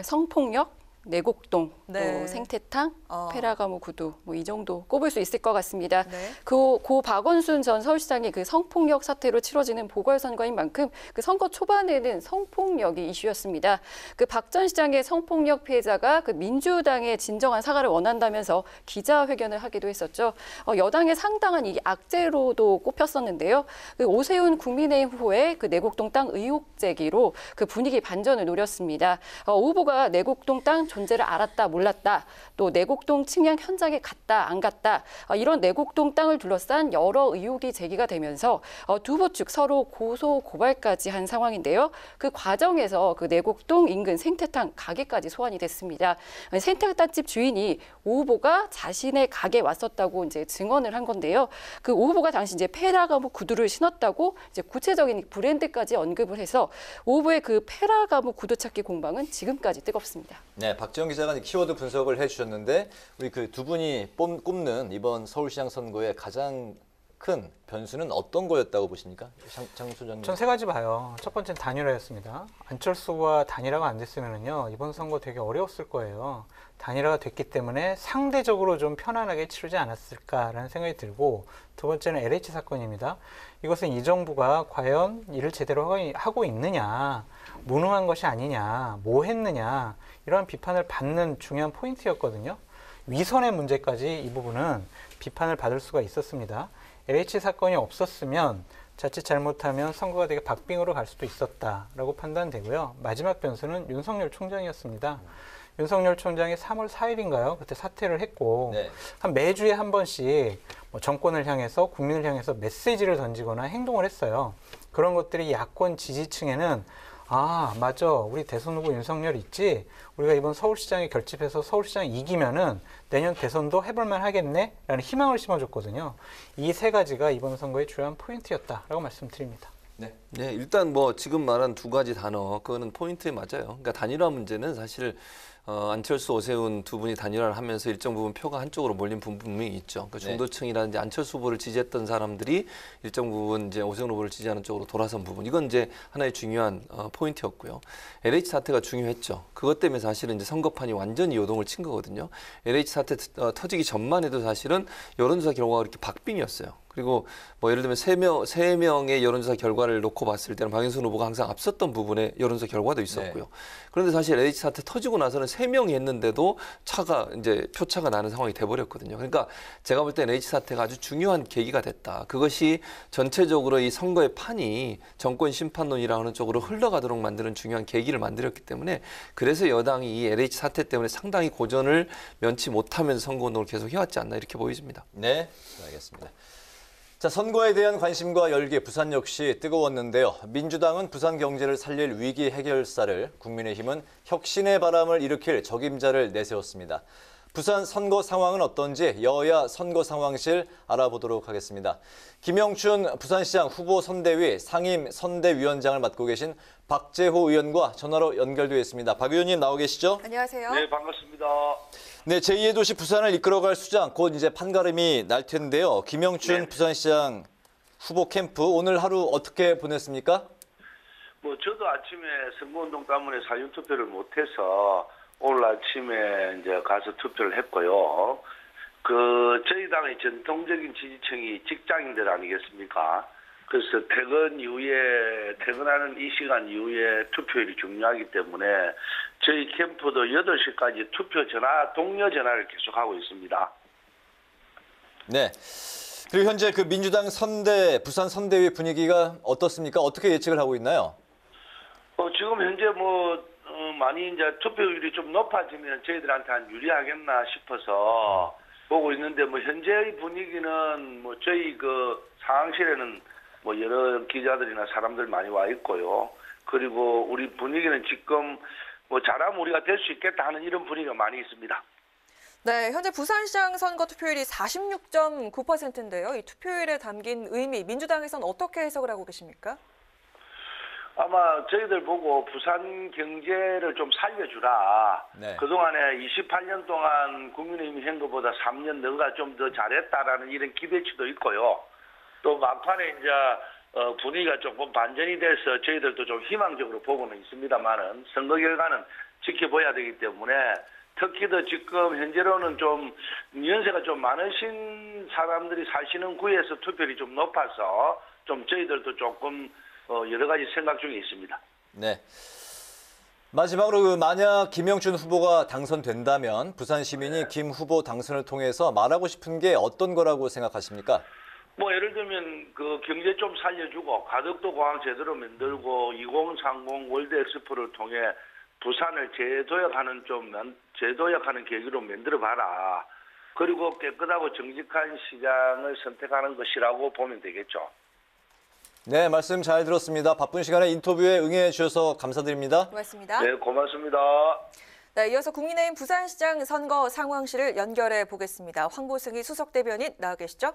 성폭력? 내곡동, 또 생태탕, 페라가모 구두 뭐 이 정도 꼽을 수 있을 것 같습니다. 네. 고 박원순 전 서울시장이 그 성폭력 사태로 치러지는 보궐선거인 만큼 그 선거 초반에는 성폭력이 이슈였습니다. 그 박 전 시장의 성폭력 피해자가 그 민주당의 진정한 사과를 원한다면서 기자회견을 하기도 했었죠. 여당의 상당한 이 악재로도 꼽혔었는데요. 그 오세훈 국민의힘 후보의 그 내곡동 땅 의혹 제기로 그 분위기 반전을 노렸습니다. 오 후보가 내곡동 땅 존재를 알았다 몰랐다 또 내곡동 측량 현장에 갔다 안 갔다 이런 내곡동 땅을 둘러싼 여러 의혹이 제기가 되면서 두 후보 측 서로 고소 고발까지 한 상황인데요. 그 과정에서 그 내곡동 인근 생태탕 가게까지 소환이 됐습니다. 생태탕집 주인이 오 후보가 자신의 가게에 왔었다고 이제 증언을 한 건데요. 그 오 후보가 당시 이제 페라가모 구두를 신었다고 이제 구체적인 브랜드까지 언급을 해서 오 후보의 그 페라가모 구두 찾기 공방은 지금까지 뜨겁습니다. 네, 박지영 기자가 키워드 분석을 해주셨는데 우리 그 두 분이 꼽는 이번 서울시장 선거의 가장 큰 변수는 어떤 거였다고 보십니까? 장 소장님. 전 세 가지 봐요. 첫 번째는 단일화였습니다. 안철수와 단일화가 안 됐으면요 이번 선거 되게 어려웠을 거예요. 단일화가 됐기 때문에 상대적으로 좀 편안하게 치르지 않았을까라는 생각이 들고, 두 번째는 LH 사건입니다. 이것은 이 정부가 과연 일을 제대로 하고 있느냐, 무능한 것이 아니냐, 뭐 했느냐, 이러한 비판을 받는 중요한 포인트였거든요. 위선의 문제까지 이 부분은 비판을 받을 수가 있었습니다. LH 사건이 없었으면 자칫 잘못하면 선거가 되게 박빙으로 갈 수도 있었다라고 판단되고요. 마지막 변수는 윤석열 총장이었습니다. 윤석열 총장이 3월 4일인가요? 그때 사퇴를 했고 한 매주에 한 번씩 뭐 정권을 향해서, 국민을 향해서 메시지를 던지거나 행동을 했어요. 그런 것들이 야권 지지층에는 아, 맞아, 우리 대선 후보 윤석열 있지? 우리가 이번 서울시장에 결집해서 서울시장 이기면은 내년 대선도 해볼만 하겠네? 라는 희망을 심어줬거든요. 이 세 가지가 이번 선거의 주요한 포인트였다라고 말씀드립니다. 네, 일단 뭐 지금 말한 두 가지 단어, 그거는 포인트에 맞아요. 그러니까 단일화 문제는 사실 안철수, 오세훈 두 분이 단일화를 하면서 일정 부분 표가 한쪽으로 몰린 부분 분명히 있죠. 그러니까 중도층이라든지 안철수 후보를 지지했던 사람들이 일정 부분 이제 오세훈 후보를 지지하는 쪽으로 돌아선 부분, 이건 이제 하나의 중요한 포인트였고요. LH 사태가 중요했죠. 그것 때문에 사실은 이제 선거판이 완전히 요동을 친 거거든요. LH 사태 터지기 전만 해도 사실은 여론조사 결과가 이렇게 박빙이었어요. 그리고 뭐 예를 들면 세 명의 여론조사 결과를 놓고 봤을 때는 박영선 후보가 항상 앞섰던 부분에 여론조사 결과도 있었고요. 그런데 사실 LH 사태 터지고 나서는 3명이 했는데도 차가 이제 표차가 나는 상황이 돼버렸거든요. 그러니까 제가 볼 때는 LH 사태가 아주 중요한 계기가 됐다. 그것이 전체적으로 이 선거의 판이 정권 심판론이라는 쪽으로 흘러가도록 만드는 중요한 계기를 만들었기 때문에, 그래서 여당이 이 LH 사태 때문에 상당히 고전을 면치 못하면서 선거운동을 계속 해왔지 않나 이렇게 보여집니다. 네, 알겠습니다. 자, 선거에 대한 관심과 열기, 부산 역시 뜨거웠는데요. 민주당은 부산 경제를 살릴 위기 해결사를, 국민의힘은 혁신의 바람을 일으킬 적임자를 내세웠습니다. 부산 선거 상황은 어떤지 여야 선거 상황실 알아보도록 하겠습니다. 김영춘 부산시장 후보 선대위 상임 선대위원장을 맡고 계신 박재호 의원과 전화로 연결되어 있습니다. 박 의원님 나오 계시죠? 안녕하세요. 네, 반갑습니다. 네, 제2의 도시 부산을 이끌어갈 수장, 곧 이제 판가름이 날 텐데요. 김영춘 부산시장 후보 캠프 오늘 하루 어떻게 보냈습니까? 뭐 저도 아침에 선거운동 때문에 사전투표를 못해서 오늘 아침에 이제 가서 투표를 했고요. 저희 당의 전통적인 지지층이 직장인들 아니겠습니까? 그래서 퇴근하는 이 시간 이후에 투표율이 중요하기 때문에 저희 캠프도 8시까지 투표 전화, 동료 전화를 계속하고 있습니다. 네. 그리고 현재 그 민주당 부산 선대위 분위기가 어떻습니까? 어떻게 예측을 하고 있나요? 지금 현재 많이 이제 투표율이 좀 높아지면 저희들한테 유리하겠나 싶어서 보고 있는데, 현재의 분위기는 저희 상황실에는 여러 기자들이나 사람들 많이 와 있고요. 그리고 우리 분위기는 지금 잘하면 우리가 될 수 있겠다 하는 이런 분위기가 많이 있습니다. 네, 현재 부산시장 선거 투표율이 46.9%인데요. 이 투표율에 담긴 의미, 민주당에서는 어떻게 해석을 하고 계십니까? 아마 저희들 보고 부산 경제를 좀 살려주라. 그동안에 28년 동안 국민의힘이 한 것보다 3년 너가 좀 더 잘했다라는 이런 기대치도 있고요. 또 막판에 이제 분위기가 조금 반전이 돼서 저희들도 좀 희망적으로 보고는 있습니다만은 선거 결과는 지켜봐야 되기 때문에, 특히 더 지금 현재로는 좀 연세가 좀 많으신 사람들이 사시는 구에서 투표율이 좀 높아서 좀 저희들도 조금 여러 가지 생각 중에 있습니다. 네. 마지막으로 만약 김영춘 후보가 당선된다면 부산 시민이 김 후보 당선을 통해서 말하고 싶은 게 어떤 거라고 생각하십니까? 예를 들면 경제 좀 살려주고 가덕도 공항 제대로 만들고 2030 월드 엑스포를 통해 부산을 재도약하는 계기로 만들어 봐라. 그리고 깨끗하고 정직한 시장을 선택하는 것이라고 보면 되겠죠. 네, 말씀 잘 들었습니다. 바쁜 시간에 인터뷰에 응해 주셔서 감사드립니다. 고맙습니다. 네, 고맙습니다. 네, 이어서 국민의힘 부산시장 선거 상황실을 연결해 보겠습니다. 황보승희 수석대변인 나와 계시죠?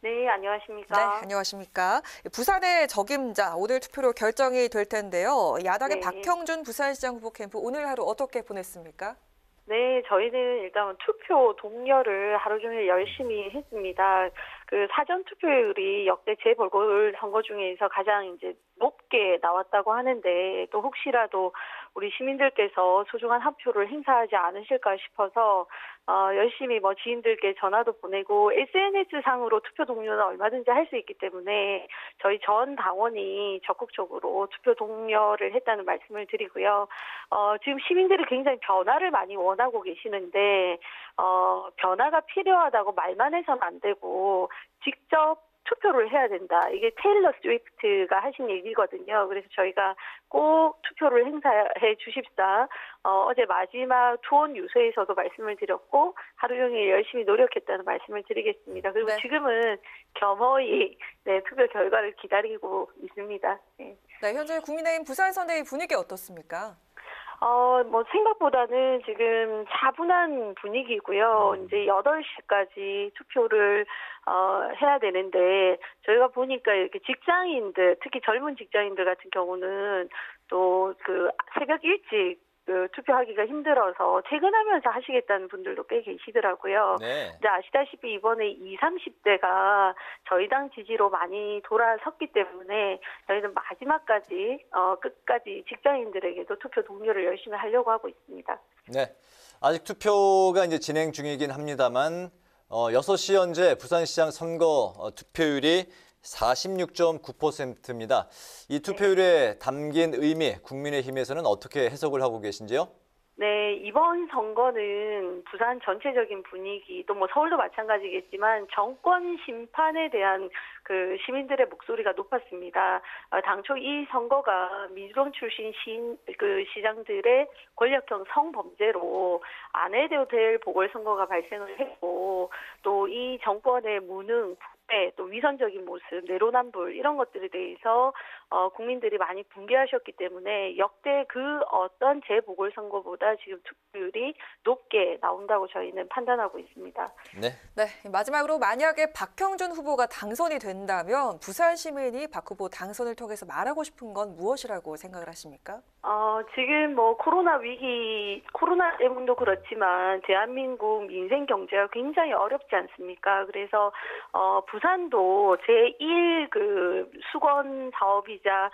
네, 안녕하십니까? 네, 안녕하십니까? 부산의 적임자 오늘 투표로 결정이 될 텐데요. 야당의 박형준 부산시장 후보 캠프 오늘 하루 어떻게 보냈습니까? 네, 저희는 일단 투표 동료를 하루 종일 열심히 했습니다. 그 사전 투표율이 역대 재보궐선거 중에서 가장 이제 높게 나왔다고 하는데 또 혹시라도 우리 시민들께서 소중한 한 표를 행사하지 않으실까 싶어서 열심히 지인들께 전화도 보내고 SNS 상으로 투표 동료는 얼마든지 할 수 있기 때문에 저희 전 당원이 적극적으로 투표 동료를 했다는 말씀을 드리고요. 지금 시민들이 굉장히 변화를 많이 원하고 계시는데 변화가 필요하다고 말만 해서는 안 되고 직접 투표를 해야 된다. 이게 테일러 스위프트가 하신 얘기거든요. 그래서 저희가 꼭 투표를 행사해 주십사. 어제 마지막 투혼 유세에서도 말씀을 드렸고 하루 종일 열심히 노력했다는 말씀을 드리겠습니다. 그리고 지금은 겸허히 투표 결과를 기다리고 있습니다. 네. 네, 현재 국민의힘 부산선대위 분위기 어떻습니까? 생각보다는 지금 차분한 분위기고요. 이제 8시까지 투표를 해야 되는데 저희가 보니까 이렇게 직장인들, 특히 젊은 직장인들 같은 경우는 또 그 새벽 일찍 투표하기가 힘들어서 퇴근하면서 하시겠다는 분들도 꽤 계시더라고요. 네. 근데 아시다시피 이번에 20, 30대가 저희 당 지지로 많이 돌아섰기 때문에 저희는 마지막까지 끝까지 직장인들에게도 투표 동료를 열심히 하려고 하고 있습니다. 네, 아직 투표가 이제 진행 중이긴 합니다만 6시 현재 부산시장 선거 투표율이 46.9%입니다. 이 투표율에 담긴 의미, 국민의힘에서는 어떻게 해석을 하고 계신지요? 네, 이번 선거는 부산 전체적인 분위기, 또 서울도 마찬가지겠지만 정권 심판에 대한 그 시민들의 목소리가 높았습니다. 당초 이 선거가 민주당 출신 시장들의 권력형 성범죄로 안 해도 될 보궐선거가 발생을 했고, 또 이 정권의 무능, 또 위선적인 모습, 내로남불 이런 것들에 대해서 국민들이 많이 붕괴하셨기 때문에 역대 그 어떤 재보궐선거보다 지금 투표율이 높게 나온다고 저희는 판단하고 있습니다. 네. 네, 마지막으로 만약에 박형준 후보가 당선이 된다면 부산 시민이 박 후보 당선을 통해서 말하고 싶은 건 무엇이라고 생각을 하십니까? 지금 코로나 위기, 코로나 때문도 그렇지만 대한민국 민생 경제가 굉장히 어렵지 않습니까? 그래서 부산도 제1 수건 사업이자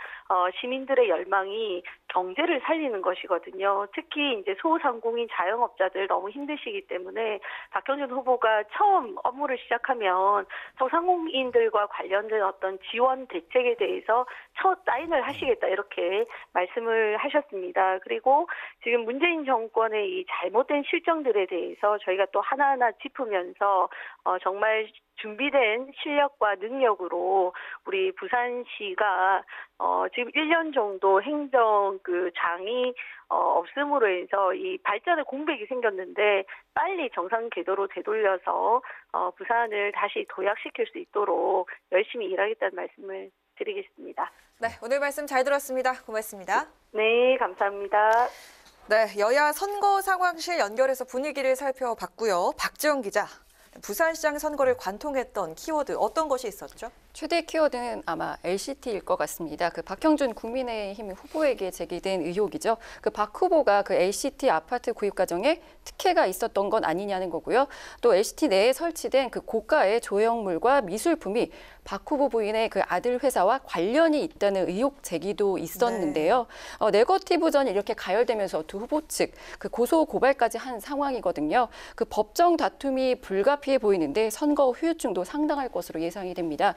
시민들의 열망이 경제를 살리는 것이거든요. 특히 이제 소상공인 자영업자들 너무 힘드시기 때문에 박형준 후보가 처음 업무를 시작하면 소상공인들과 관련된 어떤 지원 대책에 대해서 첫 사인을 하시겠다 이렇게 말씀을 하셨습니다. 그리고 지금 문재인 정권의 이 잘못된 실정들에 대해서 저희가 또 하나하나 짚으면서 정말 준비된 실력과 능력으로 우리 부산시가 지금 1년 정도 행정 장이 없음으로 해서 이 발전의 공백이 생겼는데 빨리 정상 궤도로 되돌려서 부산을 다시 도약시킬 수 있도록 열심히 일하겠다는 말씀을 드리겠습니다. 네, 오늘 말씀 잘 들었습니다. 고맙습니다. 네, 감사합니다. 네, 여야 선거 상황실 연결해서 분위기를 살펴봤고요. 박지영 기자, 부산시장 선거를 관통했던 키워드 어떤 것이 있었죠? 최대 키워드는 아마 LCT일 것 같습니다. 박형준 국민의힘 후보에게 제기된 의혹이죠. 박 후보가 LCT 아파트 구입 과정에 특혜가 있었던 건 아니냐는 거고요. 또 LCT 내에 설치된 고가의 조형물과 미술품이 박 후보 부인의 아들 회사와 관련이 있다는 의혹 제기도 있었는데요. 네거티브전이 이렇게 가열되면서 두 후보 측 고소 고발까지 한 상황이거든요. 법정 다툼이 불가피해 보이는데 선거 후유증도 상당할 것으로 예상이 됩니다.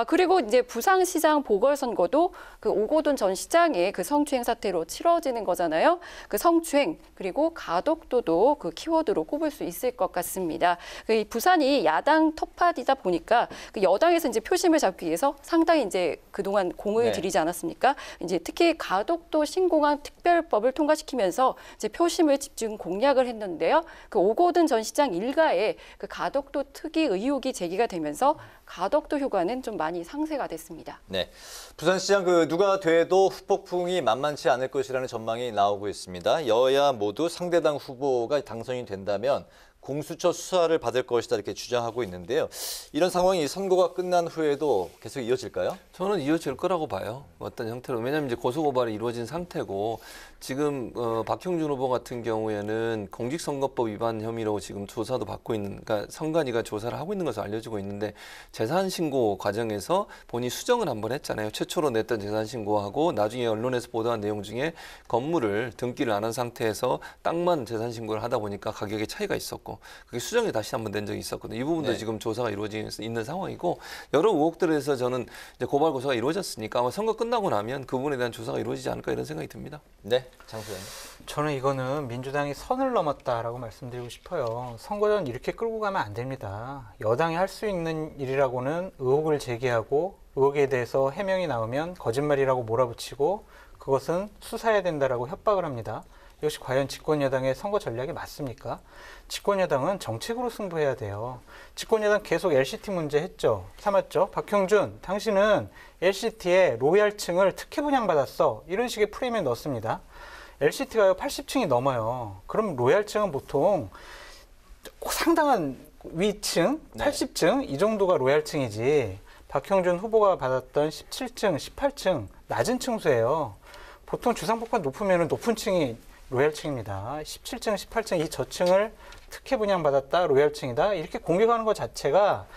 그리고 이제 부산시장 보궐선거도 오고돈 전 시장의 성추행 사태로 치러지는 거잖아요. 성추행 그리고 가덕도도 키워드로 꼽을 수 있을 것 같습니다. 부산이 야당 텃밭이다 보니까 여당에서 이제 표심을 잡기 위해서 상당히 이제 그동안 공을 들이지 않았습니까? 이제 특히 가덕도 신공항 특별법을 통과시키면서 이제 표심을 집중 공략을 했는데요. 오고돈 전 시장 일가에 가덕도 특이 의혹이 제기가 되면서 가덕도 효과는 좀 많이 상쇄가 됐습니다. 네, 부산시장 누가 돼도 후폭풍이 만만치 않을 것이라는 전망이 나오고 있습니다. 여야 모두 상대당 후보가 당선이 된다면 공수처 수사를 받을 것이다 이렇게 주장하고 있는데요. 이런 상황이 선거가 끝난 후에도 계속 이어질까요? 저는 이어질 거라고 봐요. 어떤 형태로. 왜냐하면 이제 고소고발이 이루어진 상태고 지금 박형준 후보 같은 경우에는 공직선거법 위반 혐의로 지금 조사도 받고 있는, 그러니까 선관위가 조사를 하고 있는 것으로 알려지고 있는데 재산 신고 과정에서 본인이 수정을 한번 했잖아요. 최초로 냈던 재산 신고하고 나중에 언론에서 보도한 내용 중에 건물을 등기를 안 한 상태에서 땅만 재산 신고를 하다 보니까 가격에 차이가 있었고 그게 수정이 다시 한번 된 적이 있었거든요. 이 부분도 지금 조사가 이루어지고 있는 상황이고 여러 의혹들에서 저는 이제 고발 고소가 이루어졌으니까 아마 선거 끝나고 나면 그 부분에 대한 조사가 이루어지지 않을까 이런 생각이 듭니다. 네, 장소영. 저는 이거는 민주당이 선을 넘었다라고 말씀드리고 싶어요. 선거전 이렇게 끌고 가면 안 됩니다. 여당이 할 수 있는 일이라고는 의혹을 제기하고 의혹에 대해서 해명이 나오면 거짓말이라고 몰아붙이고 그것은 수사해야 된다라고 협박을 합니다. 이것이 과연 집권여당의 선거 전략이 맞습니까? 집권여당은 정책으로 승부해야 돼요. 집권여당 계속 LCT 문제 했죠. 삼았죠. 박형준, 당신은 LCT의 로얄층을 특혜 분양받았어. 이런 식의 프레임에 넣습니다. LCT가요 80층이 넘어요. 그럼 로얄층은 보통 상당한 위층, 80층 이 정도가 로얄층이지 박형준 후보가 받았던 17층, 18층 낮은 층수예요. 보통 주상복합 높으면 높은 층이 로얄층입니다. 17층, 18층 이 저층을 특혜 분양받았다, 로얄층이다 이렇게 공격하는 것 자체가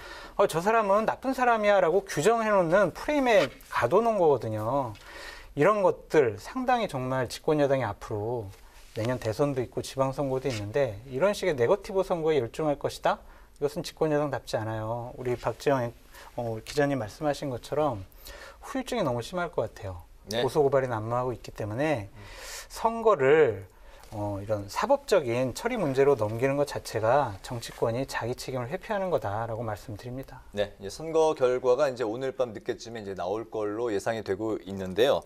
저 사람은 나쁜 사람이야 라고 규정해놓는 프레임에 가둬놓은 거거든요. 이런 것들 상당히 정말 집권여당이 앞으로 내년 대선도 있고 지방선거도 있는데 이런 식의 네거티브 선거에 열중할 것이다? 이것은 집권여당답지 않아요. 우리 박지영 기자님 말씀하신 것처럼 후유증이 너무 심할 것 같아요. 네. 고소고발이 난무하고 있기 때문에 선거를 이런 사법적인 처리 문제로 넘기는 것 자체가 정치권이 자기 책임을 회피하는 거다라고 말씀드립니다. 네, 이제 선거 결과가 이제 오늘 밤 늦게쯤에 이제 나올 걸로 예상이 되고 있는데요.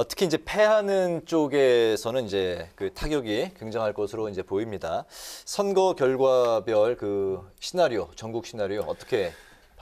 특히 이제 패하는 쪽에서는 이제 그 타격이 굉장할 것으로 이제 보입니다. 선거 결과별 그 시나리오, 전국 시나리오 어떻게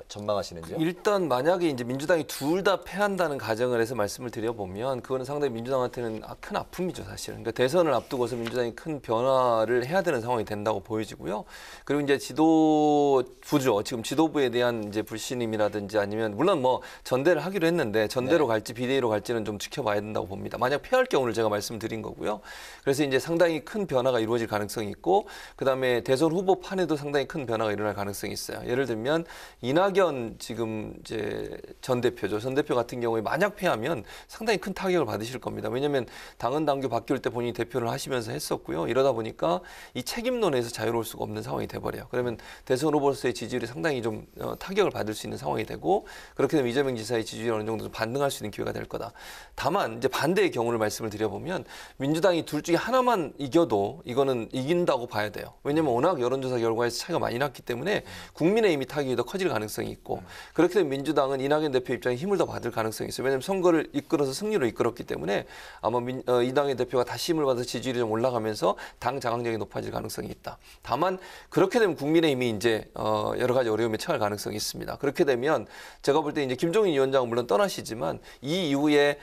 전망하시는지요? 일단 만약에 이제 민주당이 둘 다 패한다는 가정을 해서 말씀을 드려보면 그거는 상당히 민주당한테는 큰 아픔이죠, 사실은. 그러니까 대선을 앞두고서 민주당이 큰 변화를 해야 되는 상황이 된다고 보여지고요. 그리고 이제 지도부죠. 지금 지도부에 대한 이제 불신임이라든지 아니면 물론 뭐 전대를 하기로 했는데 전대로 갈지 비대위로 갈지는 좀 지켜봐야 된다고 봅니다. 만약 패할 경우를 제가 말씀드린 거고요. 그래서 이제 상당히 큰 변화가 이루어질 가능성이 있고 그다음에 대선 후보판에도 상당히 큰 변화가 일어날 가능성이 있어요. 예를 들면 이낙연 지금 이제 전 대표죠. 전 대표 같은 경우에 만약 패하면 상당히 큰 타격을 받으실 겁니다. 왜냐하면 당헌 당규 바뀔 때 본인이 대표를 하시면서 했었고요. 이러다 보니까 이 책임론에서 자유로울 수가 없는 상황이 돼버려요. 그러면 대선 후보로서의 지지율이 상당히 좀 타격을 받을 수 있는 상황이 되고 그렇게 되면 이재명 지사의 지지율이 어느 정도 좀 반등할 수 있는 기회가 될 거다. 다만 이제 반대의 경우를 말씀을 드려보면 민주당이 둘 중에 하나만 이겨도 이거는 이긴다고 봐야 돼요. 왜냐하면 워낙 여론조사 결과에서 차이가 많이 났기 때문에 국민의힘이 타격이 더 커질 가능성이 있고 그렇게 되면 민주당은 이낙연 대표 입장에 힘을 더 받을 가능성이 있어요. 왜냐하면 선거를 이끌어서 승리로 이끌었기 때문에 아마 이낙연 대표가 다시 힘을 받아서 지지율이 좀 올라가면서 당 장악력이 높아질 가능성이 있다. 다만 그렇게 되면 국민의힘이 이제 여러 가지 어려움에 처할 가능성이 있습니다. 그렇게 되면 제가 볼 때 이제 김종인 위원장은 물론 떠나시지만 이 이후에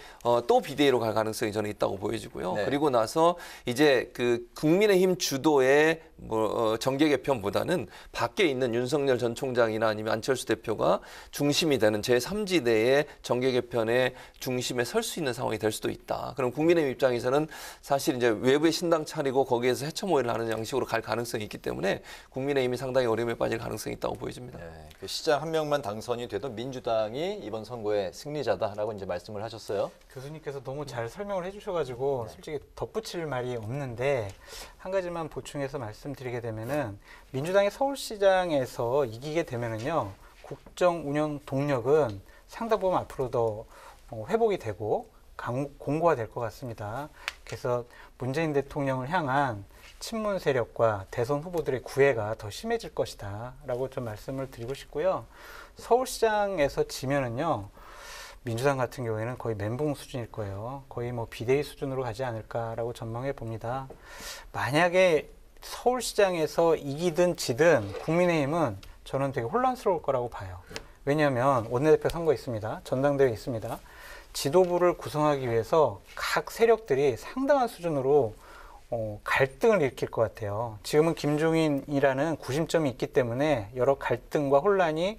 또 비대위로 갈 가능성이 저는 있다고 보여지고요. 네. 그리고 나서 이제 그 국민의힘 주도의 정계 개편보다는 밖에 있는 윤석열 전 총장이나 아니면 안철수 대표가 중심이 되는 제3지대의 정계 개편의 중심에 설 수 있는 상황이 될 수도 있다. 그럼 국민의힘 입장에서는 사실 이제 외부의 신당 차리고 거기에서 해처 모의를 하는 양식으로 갈 가능성이 있기 때문에 국민의힘이 상당히 어려움에 빠질 가능성이 있다고 보여집니다. 네, 그 시장 한 명만 당선이 돼도 민주당이 이번 선거의 승리자다라고 이제 말씀을 하셨어요. 교수님께서 너무 잘 설명을 해주셔가지고 솔직히 덧붙일 말이 없는데 한 가지만 보충해서 말씀드리게 되면은 민주당이 서울시장에서 이기게 되면은요 국정 운영 동력은 상당 부분 앞으로 더 회복이 되고 공고화될 것 같습니다. 그래서 문재인 대통령을 향한 친문 세력과 대선 후보들의 구애가 더 심해질 것이다 라고 좀 말씀을 드리고 싶고요. 서울시장에서 지면은요 민주당 같은 경우에는 거의 멘붕 수준일 거예요. 거의 뭐 비대위 수준으로 가지 않을까라고 전망해 봅니다. 만약에 서울시장에서 이기든 지든 국민의힘은 저는 되게 혼란스러울 거라고 봐요. 왜냐하면 원내대표 선거 있습니다. 전당대회 있습니다. 지도부를 구성하기 위해서 각 세력들이 상당한 수준으로 갈등을 일으킬 것 같아요. 지금은 김종인이라는 구심점이 있기 때문에 여러 갈등과 혼란이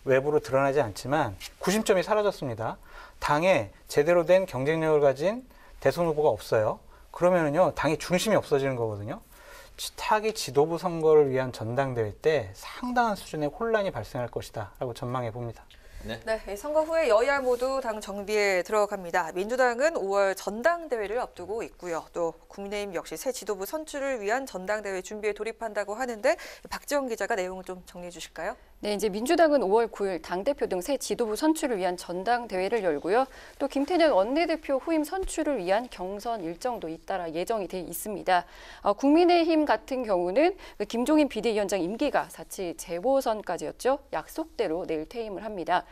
외부로 드러나지 않지만 구심점이 사라졌습니다. 당에 제대로 된 경쟁력을 가진 대선 후보가 없어요. 그러면은요, 당의 중심이 없어지는 거거든요. 차기 지도부 선거를 위한 전당대회 때 상당한 수준의 혼란이 발생할 것이다 라고 전망해 봅니다. 네, 선거 후에 여야 모두 당 정비에 들어갑니다. 민주당은 5월 전당대회를 앞두고 있고요. 또 국민의힘 역시 새 지도부 선출을 위한 전당대회 준비에 돌입한다고 하는데 박지원 기자가 내용을 좀 정리해 주실까요? 네, 이제 민주당은 5월 9일 당대표 등 새 지도부 선출을 위한 전당대회를 열고요. 또 김태년 원내대표 후임 선출을 위한 경선 일정도 잇따라 예정이 돼 있습니다. 국민의힘 같은 경우는 김종인 비대위원장 임기가 4.7 재보선까지였죠. 약속대로 내일 퇴임을 합니다.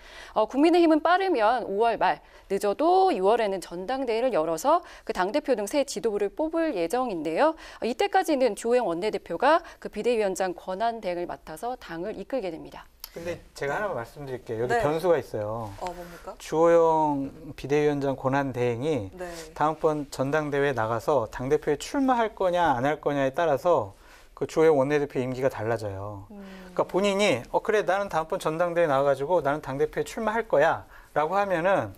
국민의힘은 빠르면 5월 말, 늦어도 6월에는 전당대회를 열어서 그 당대표 등 새 지도부를 뽑을 예정인데요. 이때까지는 주호영 원내대표가 그 비대위원장 권한 대행을 맡아서 당을 이끌게 됩니다. 근데 제가 하나만 말씀드릴게요. 여기 네. 변수가 있어요. 뭡니까? 주호영 비대위원장 권한 대행이 다음번 전당대회에 나가서 당대표에 출마할 거냐 안 할 거냐에 따라서 그 주호영 원내대표 임기가 달라져요. 그러니까 본인이 그래 나는 다음번 전당대회 나와가지고 나는 당대표에 출마할 거야 라고 하면은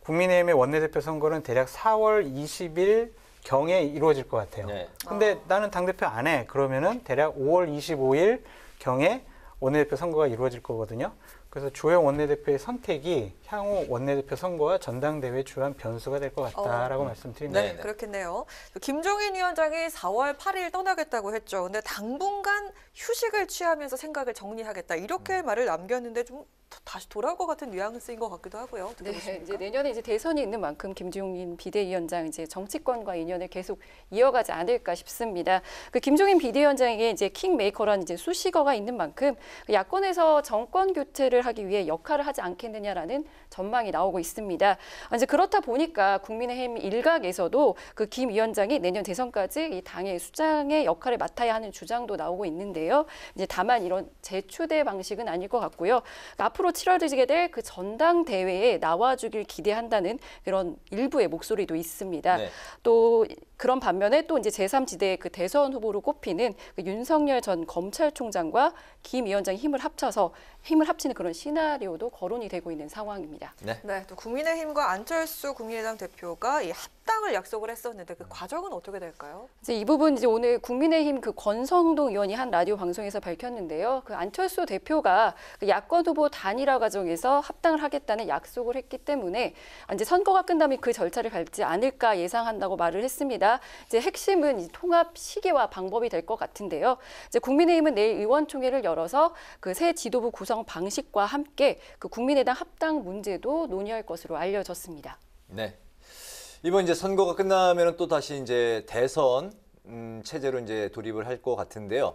국민의힘의 원내대표 선거는 대략 4월 20일 경에 이루어질 것 같아요. 근데 나는 당대표 안 해. 그러면은 대략 5월 25일 경에 원내대표 선거가 이루어질 거거든요. 그래서 주호영 원내대표의 선택이 향후 원내대표 선거와 전당대회의 주요한 변수가 될 것 같다라고 말씀드립니다. 네, 그렇겠네요. 김종인 위원장이 4월 8일 떠나겠다고 했죠. 근데 당분간 휴식을 취하면서 생각을 정리하겠다. 이렇게 말을 남겼는데 좀 다시 돌아올 것 같은 뉘앙스인 것 같기도 하고요. 네, 이제 내년에 이제 대선이 있는 만큼 김종인 비대위원장 이제 정치권과 인연을 계속 이어가지 않을까 싶습니다. 그 김종인 비대위원장에게 이제 킹메이커라는 이제 수식어가 있는 만큼 야권에서 정권 교체를 하기 위해 역할을 하지 않겠느냐라는 전망이 나오고 있습니다. 이제 그렇다 보니까 국민의힘 일각에서도 그 김 위원장이 내년 대선까지 이 당의 수장의 역할을 맡아야 하는 주장도 나오고 있는데요. 이제 다만 이런 재추대 방식은 아닐 것 같고요. 앞으로 치러지게 될 그 전당대회에 나와주길 기대한다는 그런 일부의 목소리도 있습니다. 또 그런 반면에 또 이제 제3지대 그 대선 후보로 꼽히는 그 윤석열 전 검찰총장과 김 위원장이 힘을 합치는 그런 시나리오도 거론이 되고 있는 상황입니다. 네, 또 국민의힘과 안철수 국민의당 대표가 이 합당을 약속을 했었는데 그 과정은 어떻게 될까요? 이제 이 부분 이제 오늘 국민의힘 그 권성동 의원이 한 라디오 방송에서 밝혔는데요. 그 안철수 대표가 그 야권 후보 단일화 과정에서 합당을 하겠다는 약속을 했기 때문에 이제 선거가 끝나면 그 절차를 밟지 않을까 예상한다고 말을 했습니다. 이제 핵심은 이 통합 시기와 방법이 될 것 같은데요. 이제 국민의힘은 내일 의원총회를 열어서 그 새 지도부 구성 방식과 함께 그 국민의당 합당 문제도 논의할 것으로 알려졌습니다. 네. 이번 이제 선거가 끝나면은 또 다시 이제 대선 체제로 이제 돌입을 할 것 같은데요.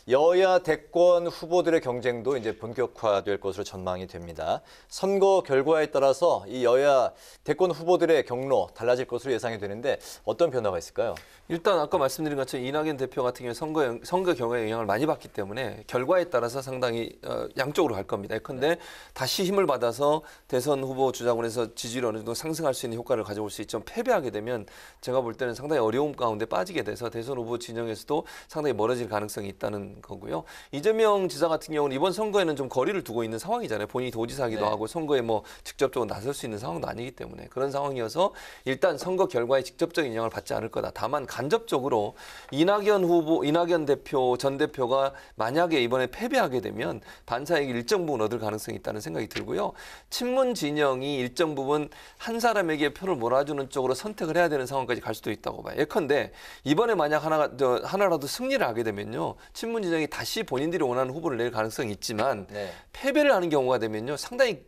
여야 대권 후보들의 경쟁도 이제 본격화될 것으로 전망이 됩니다. 선거 결과에 따라서 이 여야 대권 후보들의 경로 달라질 것으로 예상이 되는데 어떤 변화가 있을까요? 일단 아까 말씀드린 것처럼 이낙연 대표 같은 경우에 선거 결과에 영향을 많이 받기 때문에 결과에 따라서 상당히 양쪽으로 갈 겁니다. 그런데 다시 힘을 받아서 대선 후보 주자군에서 지지율이 어느 정도 상승할 수 있는 효과를 가져올 수 있지만 패배하게 되면 제가 볼 때는 상당히 어려움 가운데 빠지게 돼서 대선 후보 진영에서도 상당히 멀어질 가능성이 있다는 거고요. 이재명 지사 같은 경우는 이번 선거에는 좀 거리를 두고 있는 상황이잖아요. 본인이 도지사기도 하고 선거에 뭐 직접적으로 나설 수 있는 상황도 아니기 때문에 그런 상황이어서 일단 선거 결과에 직접적인 영향을 받지 않을 거다. 다만 간접적으로 이낙연 대표 전 대표가 만약에 이번에 패배하게 되면 반사이익 일정 부분 얻을 가능성이 있다는 생각이 들고요. 친문 진영이 일정 부분 한 사람에게 표를 몰아주는 쪽으로 선택을 해야 되는 상황까지 갈 수도 있다고 봐요. 예컨대 이번에 만약 하나라도 승리를 하게 되면요. 친문 진영이 다시 본인들이 원하는 후보를 낼 가능성이 있지만 패배를 하는 경우가 되면요. 상당히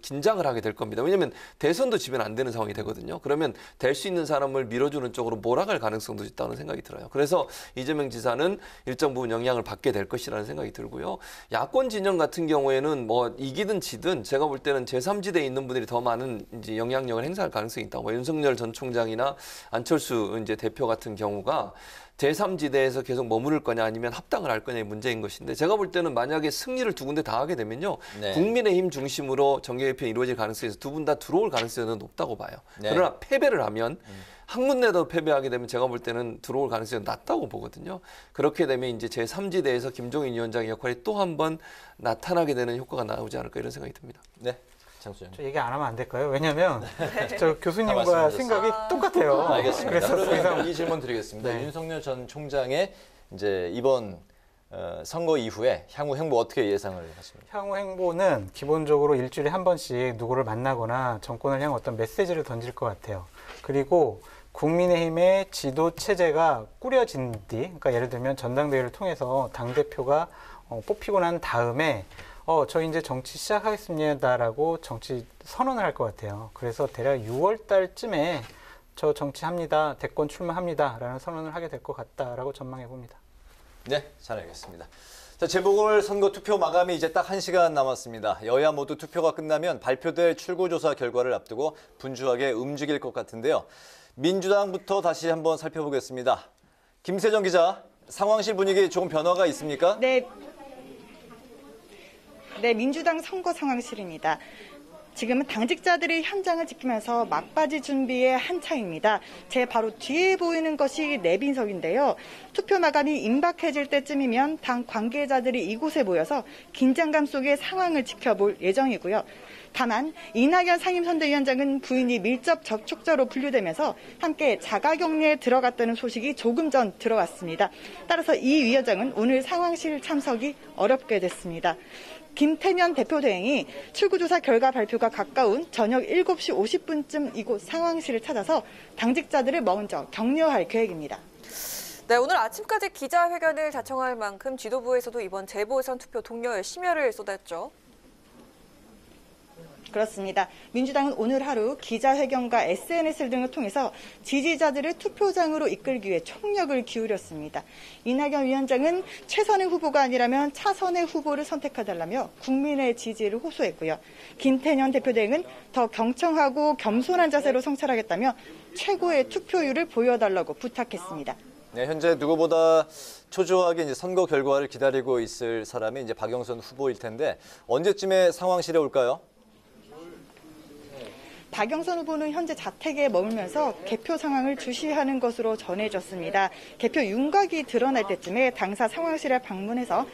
긴장을 하게 될 겁니다. 왜냐하면 대선도 지면 안 되는 상황이 되거든요. 그러면 될 수 있는 사람을 밀어주는 쪽으로 몰아갈 가능성도 있다는 생각이 들어요. 그래서 이재명 지사는 일정 부분 영향을 받게 될 것이라는 생각이 들고요. 야권 진영 같은 경우에는 뭐 이기든 지든 제가 볼 때는 제3지대에 있는 분들이 더 많은 이제 영향력을 행사할 가능성이 있다고 봐요. 윤석열 전 총장이나 안철수 이제 대표 같은 경우가 거냐, 제3지대에서 계속 머무를 거냐 아니면 합당을 할 거냐의 문제인 것인데 제가 볼 때는 만약에 승리를 두 군데 다 하게 되면요. 네. 국민의힘 중심으로 정계개편이 이루어질 가능성이 두 분 다 들어올 가능성이 높다고 봐요. 네. 그러나 패배를 하면 한 군데도 패배하게 되면 제가 볼 때는 들어올 가능성이 낮다고 보거든요. 그렇게 되면 이제 제3지대에서 김종인 위원장의 역할이 또 한 번 나타나게 되는 효과가 나오지 않을까 이런 생각이 듭니다. 네. 장수영. 저 얘기 안 하면 안 될까요? 왜냐하면 저 교수님과 생각이 똑같아요. 알겠습니다. 그래서 그러면 이 질문 드리겠습니다. 네. 윤석열 전 총장의 이제 이번 선거 이후에 향후 행보 어떻게 예상을 하십니까? 향후 행보는 기본적으로 일주일에 한 번씩 누구를 만나거나 정권을 향한 어떤 메시지를 던질 것 같아요. 그리고 국민의힘의 지도 체제가 꾸려진 뒤, 그러니까 예를 들면 전당대회를 통해서 당대표가 뽑히고 난 다음에 저 이제 정치 시작하겠습니다라고 정치 선언을 할 것 같아요. 그래서 대략 6월 달쯤에 저 정치합니다, 대권 출마합니다라는 선언을 하게 될 것 같다라고 전망해 봅니다. 네, 잘 알겠습니다. 자, 재보궐선거 투표 마감이 이제 딱 1시간 남았습니다. 여야 모두 투표가 끝나면 발표될 출구조사 결과를 앞두고 분주하게 움직일 것 같은데요. 민주당부터 다시 한번 살펴보겠습니다. 김세정 기자, 상황실 분위기 조금 변화가 있습니까? 네, 민주당 선거 상황실입니다. 지금은 당직자들이 현장을 지키면서 막바지 준비의 한창입니다. 제 바로 뒤에 보이는 것이 내빈석인데요. 투표 마감이 임박해질 때쯤이면 당 관계자들이 이곳에 모여서 긴장감 속의 상황을 지켜볼 예정이고요. 다만 이낙연 상임선대위원장은 부인이 밀접 접촉자로 분류되면서 함께 자가격리에 들어갔다는 소식이 조금 전 들어왔습니다. 따라서 이 위원장은 오늘 상황실 참석이 어렵게 됐습니다. 김태년 대표 대행이 출구조사 결과 발표가 가까운 저녁 7시 50분쯤 이곳 상황실을 찾아서 당직자들을 먼저 격려할 계획입니다. 네, 오늘 아침까지 기자회견을 자청할 만큼 지도부에서도 이번 재보선 투표 독려에 심혈을 쏟았죠. 그렇습니다. 민주당은 오늘 하루 기자회견과 SNS 등을 통해서 지지자들을 투표장으로 이끌기 위해 총력을 기울였습니다. 이낙연 위원장은 최선의 후보가 아니라면 차선의 후보를 선택해달라며 국민의 지지를 호소했고요. 김태년 대표 대행은 더 경청하고 겸손한 자세로 성찰하겠다며 최고의 투표율을 보여달라고 부탁했습니다. 네, 현재 누구보다 초조하게 이제 선거 결과를 기다리고 있을 사람이 이제 박영선 후보일 텐데 언제쯤에 상황실에 올까요? 박영선 후보는 현재 자택에 머물면서 개표 상황을 주시하는 것으로 전해졌습니다. 개표 윤곽이 드러날 때쯤에 당사 상황실에 방문해서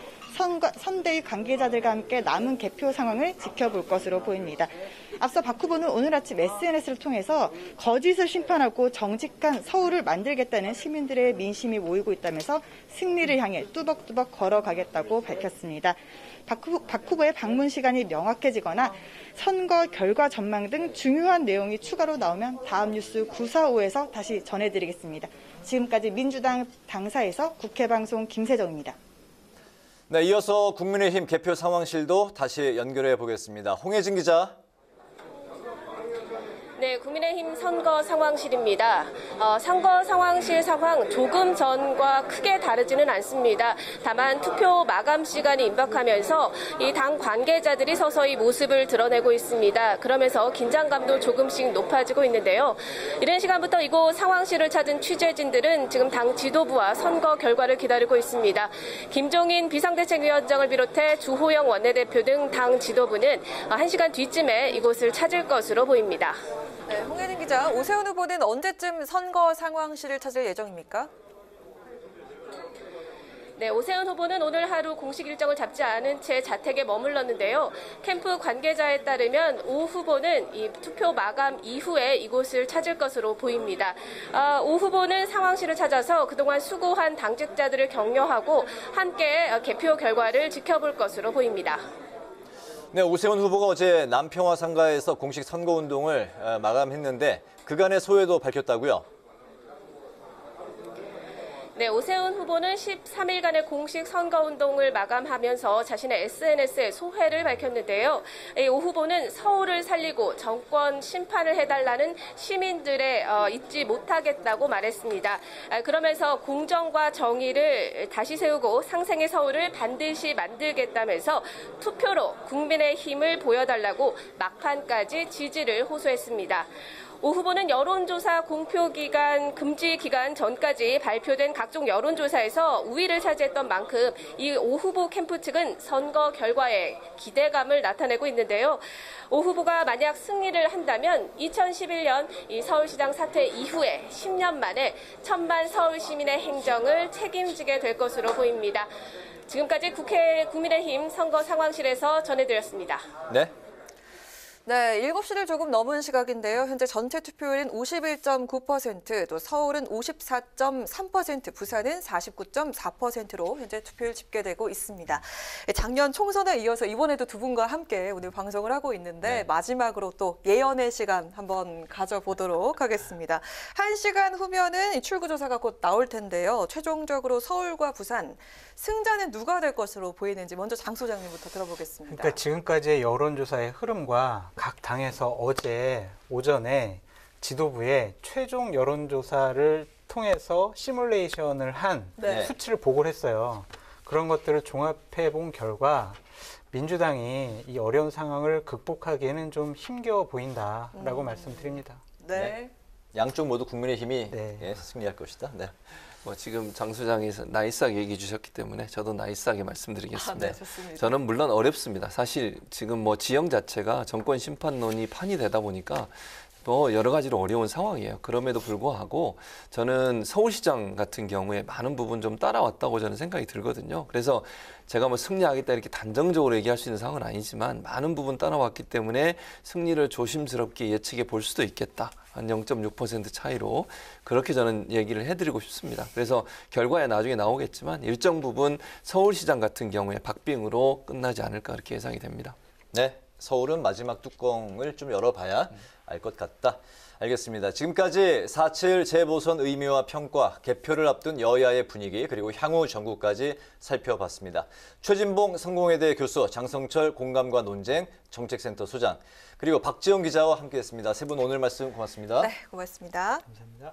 선대위 관계자들과 함께 남은 개표 상황을 지켜볼 것으로 보입니다. 앞서 박 후보는 오늘 아침 SNS를 통해서 거짓을 심판하고 정직한 서울을 만들겠다는 시민들의 민심이 모이고 있다면서 승리를 향해 뚜벅뚜벅 걸어가겠다고 밝혔습니다. 박 후보의 방문 시간이 명확해지거나 선거 결과 전망 등 중요한 내용이 추가로 나오면 다음 뉴스 945에서 다시 전해드리겠습니다. 지금까지 민주당 당사에서 국회방송 김세정입니다. 네, 이어서 국민의힘 개표 상황실도 다시 연결해 보겠습니다. 홍혜진 기자. 네, 국민의힘 선거 상황실입니다. 선거 상황실 상황 조금 전과 크게 다르지는 않습니다. 다만 투표 마감 시간이 임박하면서 이 당 관계자들이 서서히 모습을 드러내고 있습니다. 그러면서 긴장감도 조금씩 높아지고 있는데요. 이른 시간부터 이곳 상황실을 찾은 취재진들은 지금 당 지도부와 선거 결과를 기다리고 있습니다. 김종인 비상대책위원장을 비롯해 주호영 원내대표 등 당 지도부는 1시간 뒤쯤에 이곳을 찾을 것으로 보입니다. 네, 홍혜진 기자, 오세훈 후보는 언제쯤 선거 상황실을 찾을 예정입니까? 네, 오세훈 후보는 오늘 하루 공식 일정을 잡지 않은 채 자택에 머물렀는데요. 캠프 관계자에 따르면 오 후보는 이 투표 마감 이후에 이곳을 찾을 것으로 보입니다. 오 후보는 상황실을 찾아서 그동안 수고한 당직자들을 격려하고 함께 개표 결과를 지켜볼 것으로 보입니다. 네, 오세훈 후보가 어제 남평화 상가에서 공식 선거운동을 마감했는데 그간의 소회도 밝혔다고요? 네, 오세훈 후보는 13일간의 공식 선거운동을 마감하면서 자신의 SNS에 소회를 밝혔는데요. 오 후보는 서울을 살리고 정권 심판을 해달라는 시민들의 잊지 못하겠다고 말했습니다. 그러면서 공정과 정의를 다시 세우고 상생의 서울을 반드시 만들겠다면서 투표로 국민의 힘을 보여달라고 막판까지 지지를 호소했습니다. 오 후보는 여론조사 공표기간 금지 기간 전까지 발표된 각종 여론조사에서 우위를 차지했던 만큼 이 오 후보 캠프 측은 선거 결과에 기대감을 나타내고 있는데요. 오 후보가 만약 승리를 한다면 2011년 이 서울시장 사퇴 이후에 10년 만에 1000만 서울 시민의 행정을 책임지게 될 것으로 보입니다. 지금까지 국회 국민의힘 선거 상황실에서 전해드렸습니다. 네. 네, 7시를 조금 넘은 시각인데요. 현재 전체 투표율은 51.9%, 또 서울은 54.3%, 부산은 49.4%로 현재 투표율 집계되고 있습니다. 작년 총선에 이어서 이번에도 두 분과 함께 오늘 방송을 하고 있는데 마지막으로 또 예언의 시간 한번 가져보도록 하겠습니다. 1시간 후면은 출구조사가 곧 나올 텐데요. 최종적으로 서울과 부산, 승자는 누가 될 것으로 보이는지 먼저 장 소장님부터 들어보겠습니다. 그러니까 지금까지의 여론조사의 흐름과 각 당에서 어제 오전에 지도부에 최종 여론조사를 통해서 시뮬레이션을 한 수치를 보고를 했어요. 그런 것들을 종합해 본 결과 민주당이 이 어려운 상황을 극복하기에는 좀 힘겨워 보인다라고 말씀드립니다. 네. 양쪽 모두 국민의힘이 승리할 것이다. 네. 뭐 지금 장 소장이 나이스하게 얘기해 주셨기 때문에 저도 나이스하게 말씀드리겠습니다. 네, 좋습니다. 저는 물론 어렵습니다. 사실 지금 뭐 지형 자체가 정권 심판론이 판이 되다 보니까 또 여러 가지로 어려운 상황이에요. 그럼에도 불구하고 저는 서울시장 같은 경우에 많은 부분 좀 따라왔다고 저는 생각이 들거든요. 그래서 제가 뭐 승리하겠다 이렇게 단정적으로 얘기할 수 있는 상황은 아니지만 많은 부분 따라왔기 때문에 승리를 조심스럽게 예측해 볼 수도 있겠다. 한 0.6% 차이로 그렇게 저는 얘기를 해드리고 싶습니다. 그래서 결과에 나중에 나오겠지만 일정 부분 서울시장 같은 경우에 박빙으로 끝나지 않을까 그렇게 예상이 됩니다. 네, 서울은 마지막 뚜껑을 좀 열어봐야 알 것 같다. 알겠습니다. 지금까지 4.7 재보선 의미와 평가, 개표를 앞둔 여야의 분위기, 그리고 향후 전국까지 살펴봤습니다. 최진봉 성공회대 교수, 장성철 공감과 논쟁 정책센터 소장, 그리고 박지영 기자와 함께했습니다. 세 분 오늘 말씀 고맙습니다. 네, 고맙습니다. 감사합니다.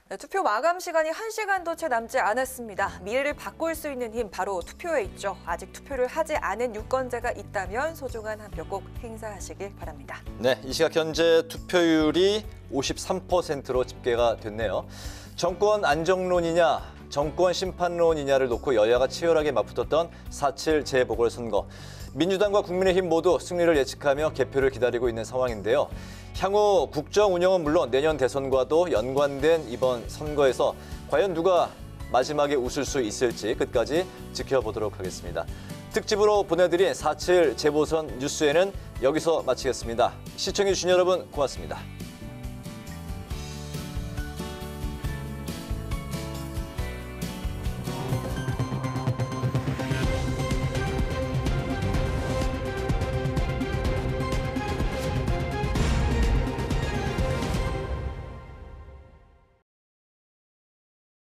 네, 투표 마감 시간이 1시간도 채 남지 않았습니다. 미래를 바꿀 수 있는 힘 바로 투표에 있죠. 아직 투표를 하지 않은 유권자가 있다면 소중한 한 표 꼭 행사하시길 바랍니다. 네, 이 시각 현재 투표율이 53%로 집계가 됐네요. 정권 안정론이냐, 정권 심판론이냐를 놓고 여야가 치열하게 맞붙었던 4.7 재보궐선거. 민주당과 국민의힘 모두 승리를 예측하며 개표를 기다리고 있는 상황인데요. 향후 국정 운영은 물론 내년 대선과도 연관된 이번 선거에서 과연 누가 마지막에 웃을 수 있을지 끝까지 지켜보도록 하겠습니다. 특집으로 보내드린 4.7 재보선 뉴스에는 여기서 마치겠습니다. 시청해주신 여러분 고맙습니다.